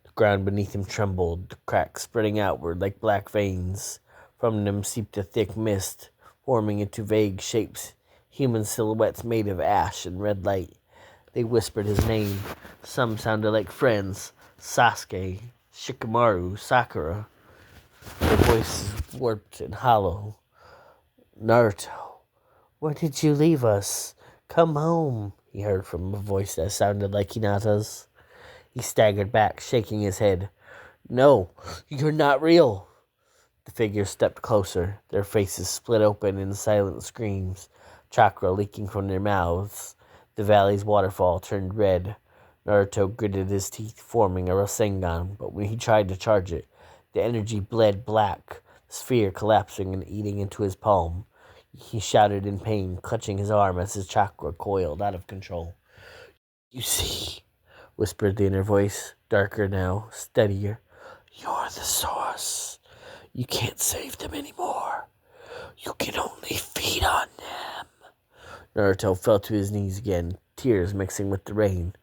[SPEAKER 2] The ground beneath him trembled, the cracks spreading outward like black veins. From them seeped a thick mist, forming into vague shapes, human silhouettes made of ash and red light. They whispered his name. Some sounded like friends. Sasuke, Shikamaru, Sakura. Their voices warped and hollow. Naruto, where did you leave us? Come home, he heard from a voice that sounded like Hinata's. He staggered back, shaking his head. No, you're not real. The figures stepped closer, their faces split open in silent screams, chakra leaking from their mouths. The valley's waterfall turned red. Naruto gritted his teeth, forming a Rasengan, but when he tried to charge it, the energy bled black, the sphere collapsing and eating into his palm. He shouted in pain, clutching his arm as his chakra coiled out of control. You see, whispered the inner voice, darker now, steadier. You're the source. You can't save them anymore. You can only feed on them. Naruto fell to his knees again, tears mixing with the rain.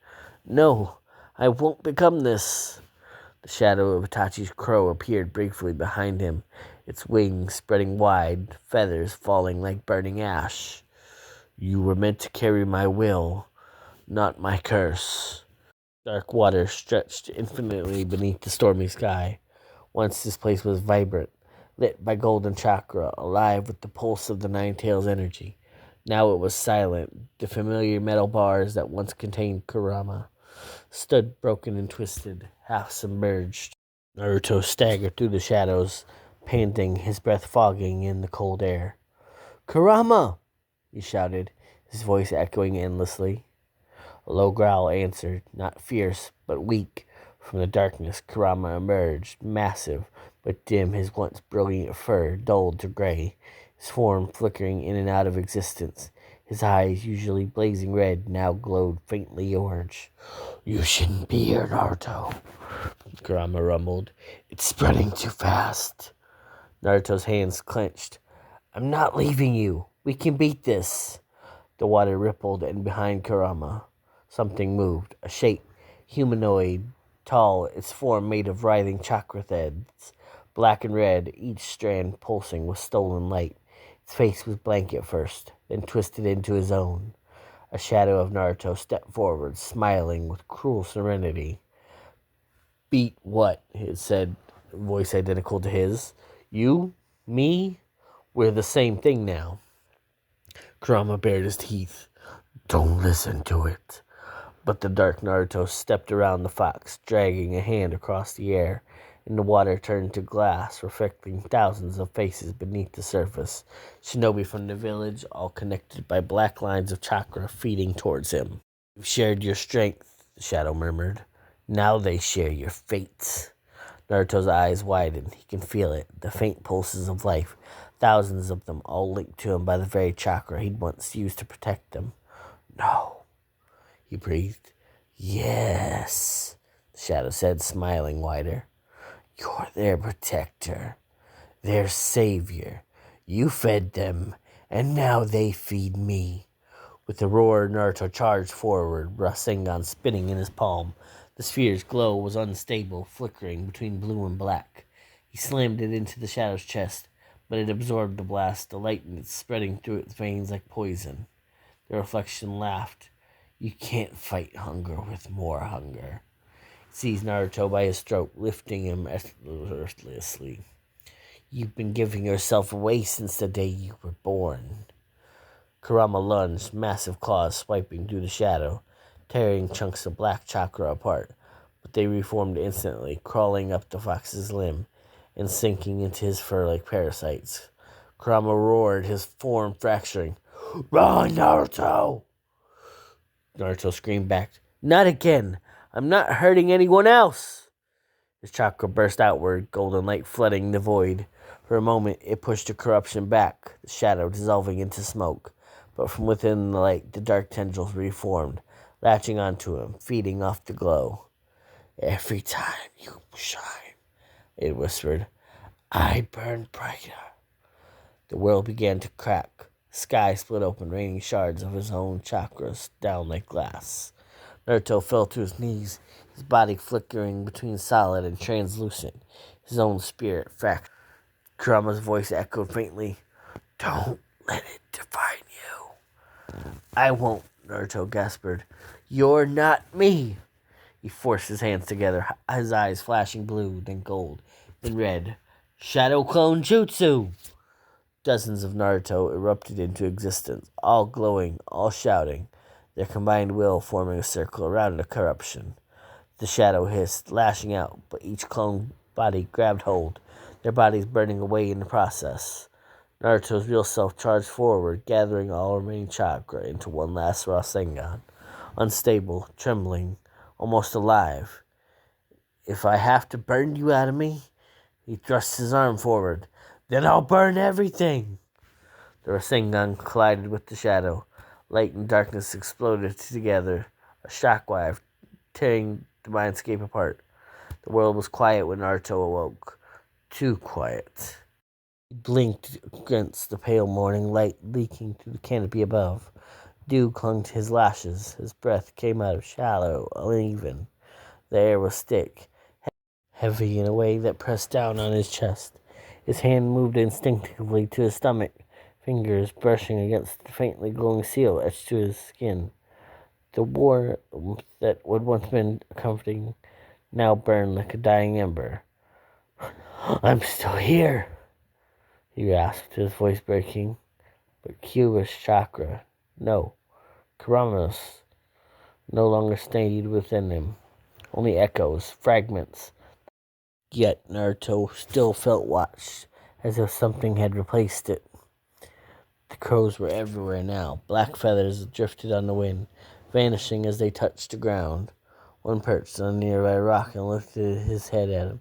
[SPEAKER 2] No, I won't become this. The shadow of Itachi's crow appeared briefly behind him, its wings spreading wide, feathers falling like burning ash. You were meant to carry my will, not my curse. Dark water stretched infinitely beneath the stormy sky. Once this place was vibrant, lit by golden chakra, alive with the pulse of the Nine-Tails energy. Now it was silent. The familiar metal bars that once contained Kurama stood broken and twisted, half submerged. Naruto staggered through the shadows, panting, his breath fogging in the cold air. Kurama! He shouted, his voice echoing endlessly. A low growl answered, not fierce, but weak. From the darkness, Kurama emerged, massive, but dim, his once brilliant fur dulled to gray, his form flickering in and out of existence. His eyes, usually blazing red, now glowed faintly orange. You shouldn't be here, Naruto, Kurama rumbled. It's spreading too fast. Naruto's hands clenched. I'm not leaving you. We can beat this. The water rippled, and behind Kurama, something moved, a shape, humanoid, tall, its form made of writhing chakra threads, black and red, each strand pulsing with stolen light. Its face was blank at first, then twisted into his own. A shadow of Naruto stepped forward, smiling with cruel serenity. Beat what? It said, voice identical to his. You?
[SPEAKER 3] Me? We're the same thing now. Kurama bared his teeth. Don't listen to it. But the dark Naruto stepped around the fox, dragging a hand across the air, and the water turned to glass, reflecting thousands of faces beneath the surface. Shinobi from the village, all connected by black lines of chakra feeding towards him. You've shared your strength, the shadow murmured. Now they share your fates. Naruto's eyes widened. He can feel it, the faint pulses of life, thousands of them, all linked to him by the very chakra he'd once used to protect them. No, he breathed. Yes, the shadow said, smiling wider. You're their protector, their savior. You fed them, and now they feed me. With a roar, Naruto charged forward, Rasengan spinning in his palm. The sphere's glow was unstable, flickering between blue and black. He slammed it into the shadow's chest, but it absorbed the blast, the lightning spreading through its veins like poison. The reflection laughed. You can't fight hunger with more hunger. He seized Naruto by his throat, lifting him effortlessly. You've been giving yourself away since the day you were born. Kurama lunged, massive claws swiping through the shadow, tearing chunks of black chakra apart, but they reformed instantly, crawling up the fox's limb and sinking into his fur like parasites. Kurama roared, his form fracturing. Run, Naruto! Naruto screamed back. Not again! I'm not hurting anyone else! His chakra burst outward, golden light flooding the void. For a moment, it pushed the corruption back, the shadow dissolving into smoke. But from within the light, the dark tendrils reformed, latching onto him, feeding off the glow. Every time you shine, it whispered, I burn brighter. The world began to crack. The sky split open, raining shards of his own chakras down like glass. Naruto fell to his knees, his body flickering between solid and translucent, his own spirit fractured. Kurama's voice echoed faintly, Don't let it define you. I won't, Naruto gasped. You're not me. He forced his hands together, his eyes flashing blue, then gold, then red. Shadow Clone Jutsu! Dozens of Naruto erupted into existence, all glowing, all shouting, their combined will forming a circle around the corruption. The shadow hissed, lashing out, but each clone body grabbed hold, their bodies burning away in the process. Naruto's real self charged forward, gathering all remaining chakra into one last Rasengan, unstable, trembling, almost alive. If I have to burn you out of me, he thrust his arm forward, then I'll burn everything. The Rasengan collided with the shadow. Light and darkness exploded together, a shockwave tearing the mindscape apart. The world was quiet when Naruto awoke. Too quiet. He blinked against the pale morning light leaking through the canopy above. Dew clung to his lashes. His breath came out shallow, uneven. The air was thick, heavy in a way that pressed down on his chest. His hand moved instinctively to his stomach, fingers brushing against the faintly glowing seal etched to his skin. The warmth that would once been comforting now burned like a dying ember. I'm still here, he rasped, his voice breaking. But Kyuubi's chakra, no, Kurama's, no longer stayed within him. Only echoes, fragments. Yet Naruto still felt watched, as if something had replaced it. The crows were everywhere now. Black feathers drifted on the wind, vanishing as they touched the ground. One perched on a nearby rock and lifted his head at him,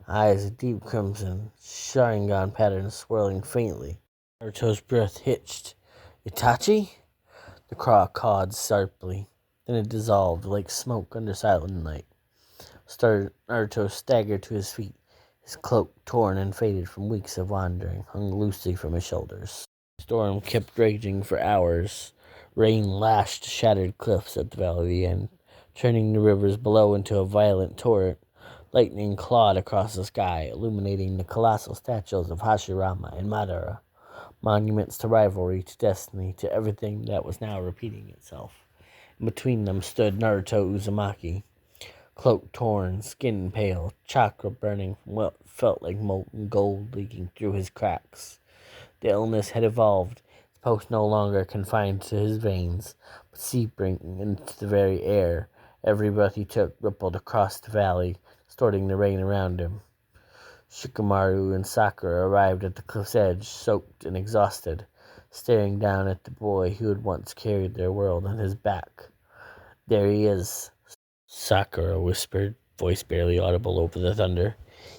[SPEAKER 3] eyes a deep crimson, Sharingan patterns swirling faintly. Naruto's breath hitched. Itachi? The crow cawed sharply. Then it dissolved like smoke under silent night. Naruto staggered to his feet. His cloak, torn and faded from weeks of wandering, hung loosely from his shoulders. The storm kept raging for hours. Rain lashed shattered cliffs at the valley end, turning the rivers below into a violent torrent. Lightning clawed across the sky, illuminating the colossal statues of Hashirama and Madara, monuments to rivalry, to destiny, to everything that was now repeating itself. In between them stood Naruto Uzumaki, cloak torn, skin pale, chakra burning from what felt like molten gold leaking through his cracks. The illness had evolved, its pulse no longer confined to his veins, but seeping into the very air. Every breath he took rippled across the valley, distorting the rain around him. Shikamaru and Sakura arrived at the cliff's edge, soaked and exhausted, staring down at the boy who had once carried their world on his back. "There he is," Sakura whispered, voice barely audible over the thunder.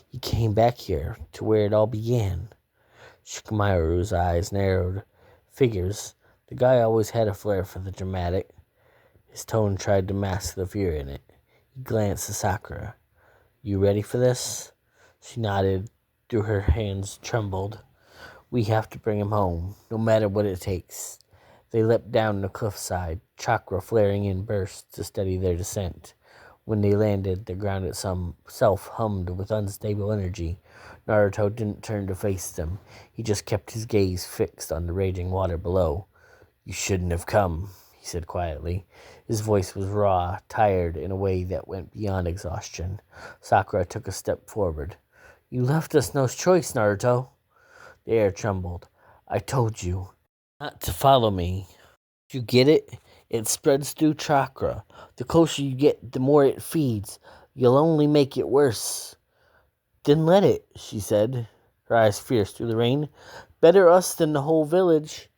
[SPEAKER 3] "He came back here, to where it all began." Shikamaru's eyes narrowed. Figures. The guy always had a flair for the dramatic. His tone tried to mask the fear in it. He glanced at Sakura. "You ready for this?" She nodded, though her hands trembled. "We have to bring him home, no matter what it takes." They leapt down the cliffside, chakra flaring in bursts to steady their descent. When they landed, the ground itself hummed with unstable energy. Naruto didn't turn to face them. He just kept his gaze fixed on the raging water below. "You shouldn't have come," he said quietly. His voice was raw, tired in a way that went beyond exhaustion. Sakura took a step forward. "You left us no choice, Naruto." The air trembled. "I told you not to follow me. You get it? It spreads through chakra. The closer you get, the more it feeds. You'll only make it worse." "Then let it," she said, her eyes fierce through the rain. "Better us than the whole village."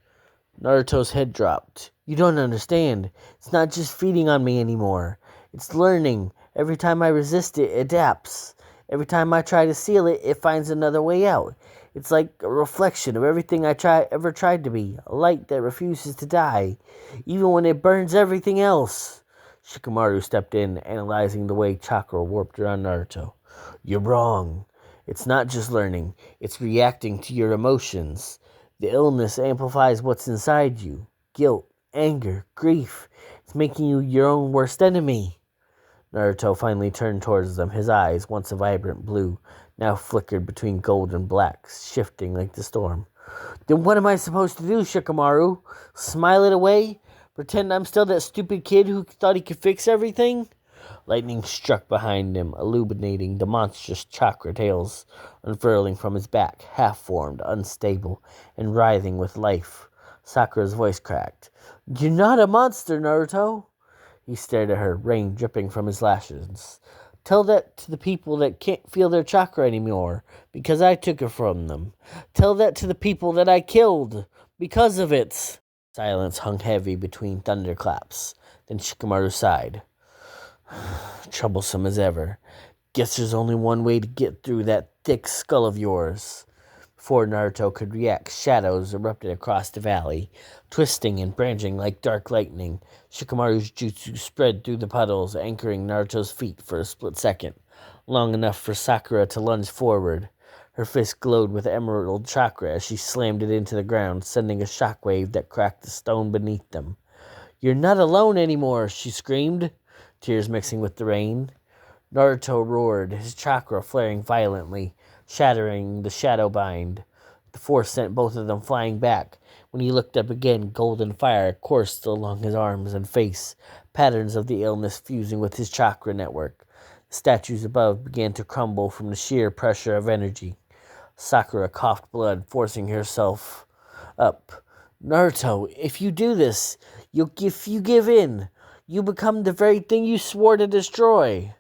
[SPEAKER 3] Naruto's head dropped. "You don't understand. It's not just feeding on me anymore. It's learning. Every time I resist it, it adapts. Every time I try to seal it, it finds another way out. It's like a reflection of everything I ever tried to be, a light that refuses to die, even when it burns everything else." Shikamaru stepped in, analyzing the way chakra warped around Naruto. "You're wrong. It's not just learning. It's reacting to your emotions. The illness amplifies what's inside you. Guilt, anger, grief. It's making you your own worst enemy." Naruto finally turned towards them. His eyes, once a vibrant blue, now flickered between gold and black, shifting like the storm. "Then what am I supposed to do, Shikamaru? Smile it away? Pretend I'm still that stupid kid who thought he could fix everything?" Lightning struck behind him, illuminating the monstrous chakra tails unfurling from his back, half-formed, unstable, and writhing with life. Sakura's voice cracked. "You're not a monster, Naruto." He stared at her, rain dripping from his lashes. "Tell that to the people that can't feel their chakra anymore, because I took it from them. Tell that to the people that I killed, because of it." Silence hung heavy between thunderclaps. Then Shikamaru sighed. "Troublesome as ever. Guess there's only one way to get through that thick skull of yours." Before Naruto could react, shadows erupted across the valley, twisting and branching like dark lightning. Shikamaru's jutsu spread through the puddles, anchoring Naruto's feet for a split second, long enough for Sakura to lunge forward. Her fist glowed with emerald chakra as she slammed it into the ground, sending a shockwave that cracked the stone beneath them. "You're not alone anymore," she screamed, tears mixing with the rain. Naruto roared, his chakra flaring violently, shattering the shadow bind. The force sent both of them flying back. When he looked up again, golden fire coursed along his arms and face, patterns of the illness fusing with his chakra network. The statues above began to crumble from the sheer pressure of energy. Sakura coughed blood, forcing herself up. "Naruto, if you do this, if you give in, you become the very thing you swore to destroy."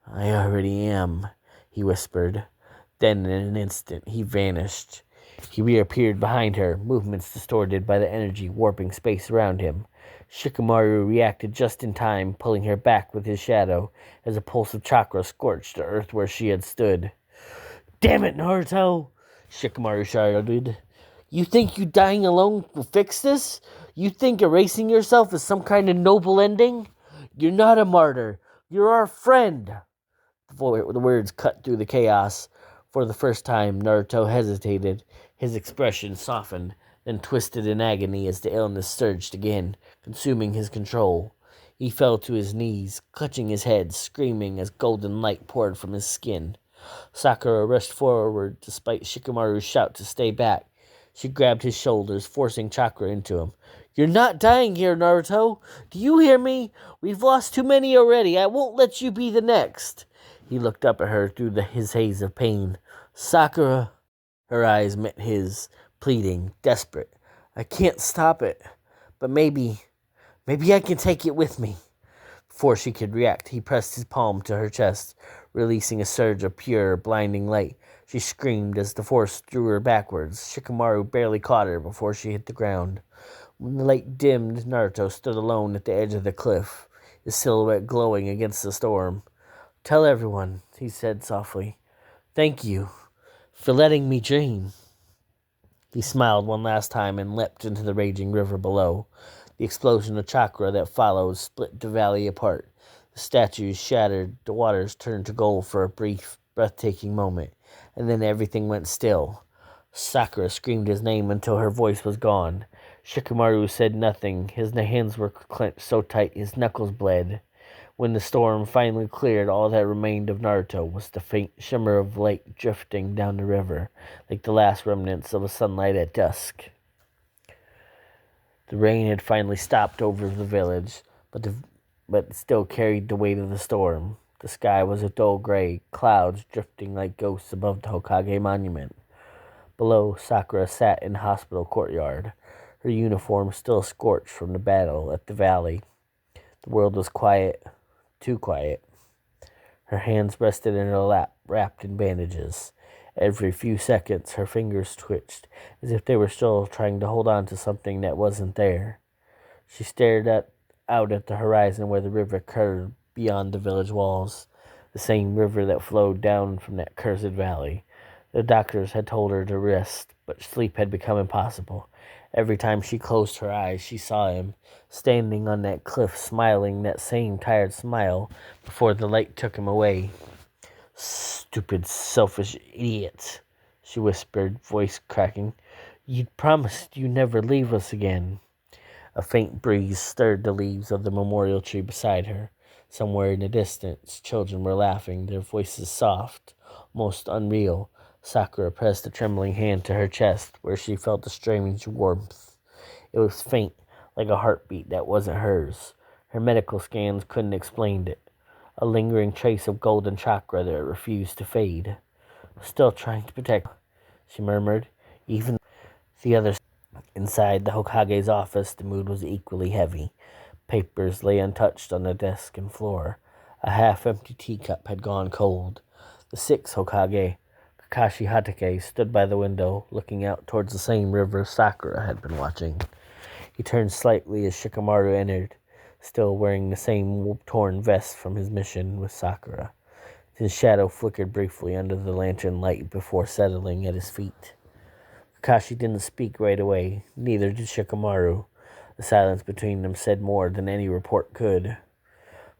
[SPEAKER 3] "I already am," he whispered. Then in an instant he vanished. He reappeared behind her, movements distorted by the energy warping space around him. Shikamaru reacted just in time, pulling her back with his shadow, as a pulse of chakra scorched the earth where she had stood. "Damn it, Naruto!" Shikamaru shouted. "You think you dying alone will fix this? You think erasing yourself is some kind of noble ending? You're not a martyr. You're our friend." The words cut through the chaos. For the first time, Naruto hesitated. His expression softened, then twisted in agony as the illness surged again, consuming his control. He fell to his knees, clutching his head, screaming as golden light poured from his skin. Sakura rushed forward despite Shikamaru's shout to stay back. She grabbed his shoulders, forcing chakra into him. You're not dying here, Naruto. Do you hear me? We've lost too many already. I won't let you be the next. He looked up at her through his haze of pain. Sakura. Her eyes met his, pleading, desperate. I can't stop it. But maybe I can take it with me. Before she could react, he pressed his palm to her chest, releasing a surge of pure, blinding light. She screamed as the force threw her backwards. Shikamaru barely caught her before she hit the ground. When the light dimmed, Naruto stood alone at the edge of the cliff, his silhouette glowing against the storm. Tell everyone, he said softly. Thank you for letting me dream. He smiled one last time and leapt into the raging river below. The explosion of chakra that followed split the valley apart. The statues shattered, the waters turned to gold for a brief, breathtaking moment, and then everything went still. Sakura screamed his name until her voice was gone. Shikamaru said nothing. His hands were clenched so tight his knuckles bled. When the storm finally cleared, all that remained of Naruto was the faint shimmer of light drifting down the river, like the last remnants of a sunlight at dusk. The rain had finally stopped over the village, but it still carried the weight of the storm. The sky was a dull gray, clouds drifting like ghosts above the Hokage monument. Below, Sakura sat in the hospital courtyard, her uniform still scorched from the battle at the valley. The world was quiet, too quiet. Her hands rested in her lap, wrapped in bandages. Every few seconds, her fingers twitched, as if they were still trying to hold on to something that wasn't there. She stared out at the horizon where the river curved beyond the village walls, the same river that flowed down from that cursed valley. The doctors had told her to rest, but sleep had become impossible. Every time she closed her eyes, she saw him, standing on that cliff, smiling that same tired smile before the light took him away. Stupid, selfish idiot, she whispered, voice cracking. You'd promised you'd never leave us again. A faint breeze stirred the leaves of the memorial tree beside her. Somewhere in the distance, children were laughing, their voices soft, almost unreal. Sakura pressed a trembling hand to her chest, where she felt a strange warmth. It was faint, like a heartbeat that wasn't hers. Her medical scans couldn't explain it. A lingering trace of golden chakra that refused to fade. Still trying to protect, she murmured. Even the others. Inside the Hokage's office, the mood was equally heavy. Papers lay untouched on the desk and floor. A half-empty teacup had gone cold. The sixth Hokage, Kakashi Hatake, stood by the window, looking out towards the same river Sakura had been watching. He turned slightly as Shikamaru entered, still wearing the same torn vest from his mission with Sakura. His shadow flickered briefly under the lantern light before settling at his feet. Kakashi didn't speak right away, neither did Shikamaru. The silence between them said more than any report could.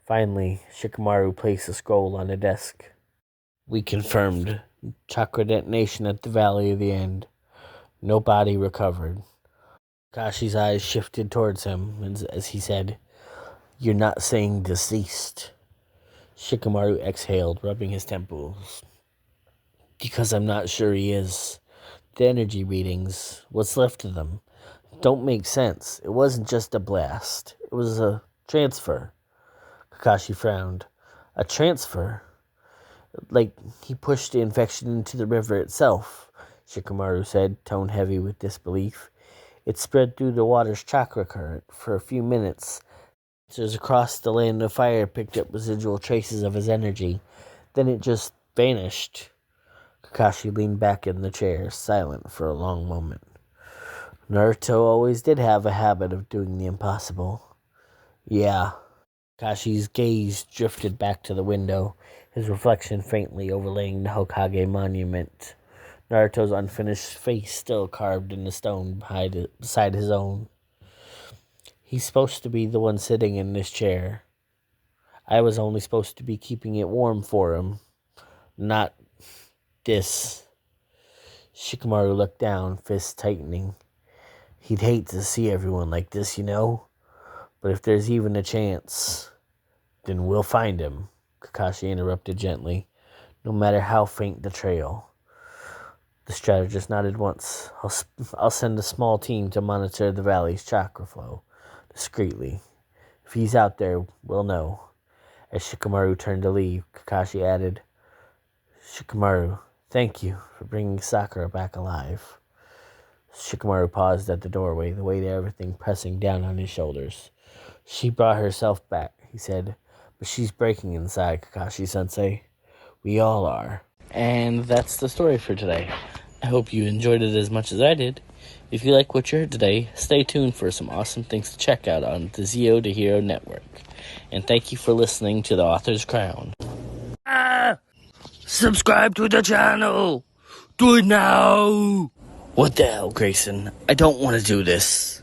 [SPEAKER 3] Finally, Shikamaru placed a scroll on the desk. We confirmed chakra detonation at the Valley of the End. No body recovered. Kakashi's eyes shifted towards him as he said, You're not saying deceased. Shikamaru exhaled, rubbing his temples. Because I'm not sure he is. The energy readings, what's left of them, don't make sense. It wasn't just a blast. It was a transfer. Kakashi frowned. A transfer? Like he pushed the infection into the river itself, Shikamaru said, tone heavy with disbelief. It spread through the water's chakra current. For a few minutes, dancers across the land of fire picked up residual traces of his energy. Then it just vanished. Kakashi leaned back in the chair, silent for a long moment. Naruto always did have a habit of doing the impossible. Yeah. Kakashi's gaze drifted back to the window, his reflection faintly overlaying the Hokage monument. Naruto's unfinished face still carved in the stone beside his own. He's supposed to be the one sitting in this chair. I was only supposed to be keeping it warm for him. Not this. Shikamaru looked down, fists tightening. He'd hate to see everyone like this, you know? But if there's even a chance, then we'll find him, Kakashi interrupted gently, no matter how faint the trail. The strategist nodded once. I'll send a small team to monitor the valley's chakra flow discreetly. If he's out there, we'll know. As Shikamaru turned to leave, Kakashi added, Shikamaru, thank you for bringing Sakura back alive. Shikamaru paused at the doorway, the weight of everything pressing down on his shoulders. She brought herself back, he said, but she's breaking inside, Kakashi-sensei. We all are.
[SPEAKER 2] And that's the story for today. I hope you enjoyed it as much as I did. If you like what you heard today, stay tuned for some awesome things to check out on the Zio to Hero Network. And thank you for listening to The Author's Crown. Subscribe to the channel! Do it now! What the hell, Grayson? I don't want to do this.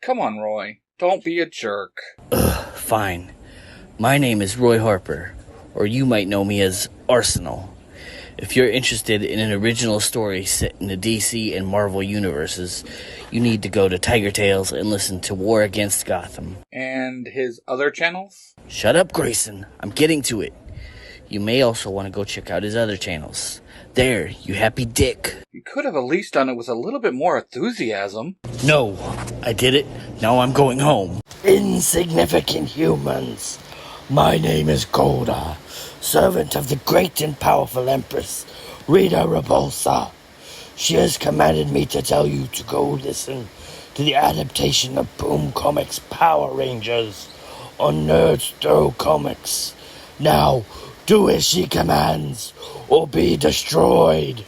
[SPEAKER 4] Come on, Roy. Don't be a jerk.
[SPEAKER 2] Fine. My name is Roy Harper, or you might know me as Arsenal. If you're interested in an original story set in the DC and Marvel universes, you need to go to Tiger Tales and listen to War Against Gotham.
[SPEAKER 4] And his other channels?
[SPEAKER 2] Shut up, Grayson. I'm getting to it. You may also want to go check out his other channels. There, you happy dick.
[SPEAKER 4] You could have at least done it with a little bit more enthusiasm.
[SPEAKER 2] No, I did it. Now I'm going home.
[SPEAKER 3] Insignificant humans. My name is Golda, servant of the great and powerful Empress, Rita Repulsa. She has commanded me to tell you to go listen to the adaptation of Boom Comics' Power Rangers on Nerds Throw Comics. Now, do as she commands, or be destroyed.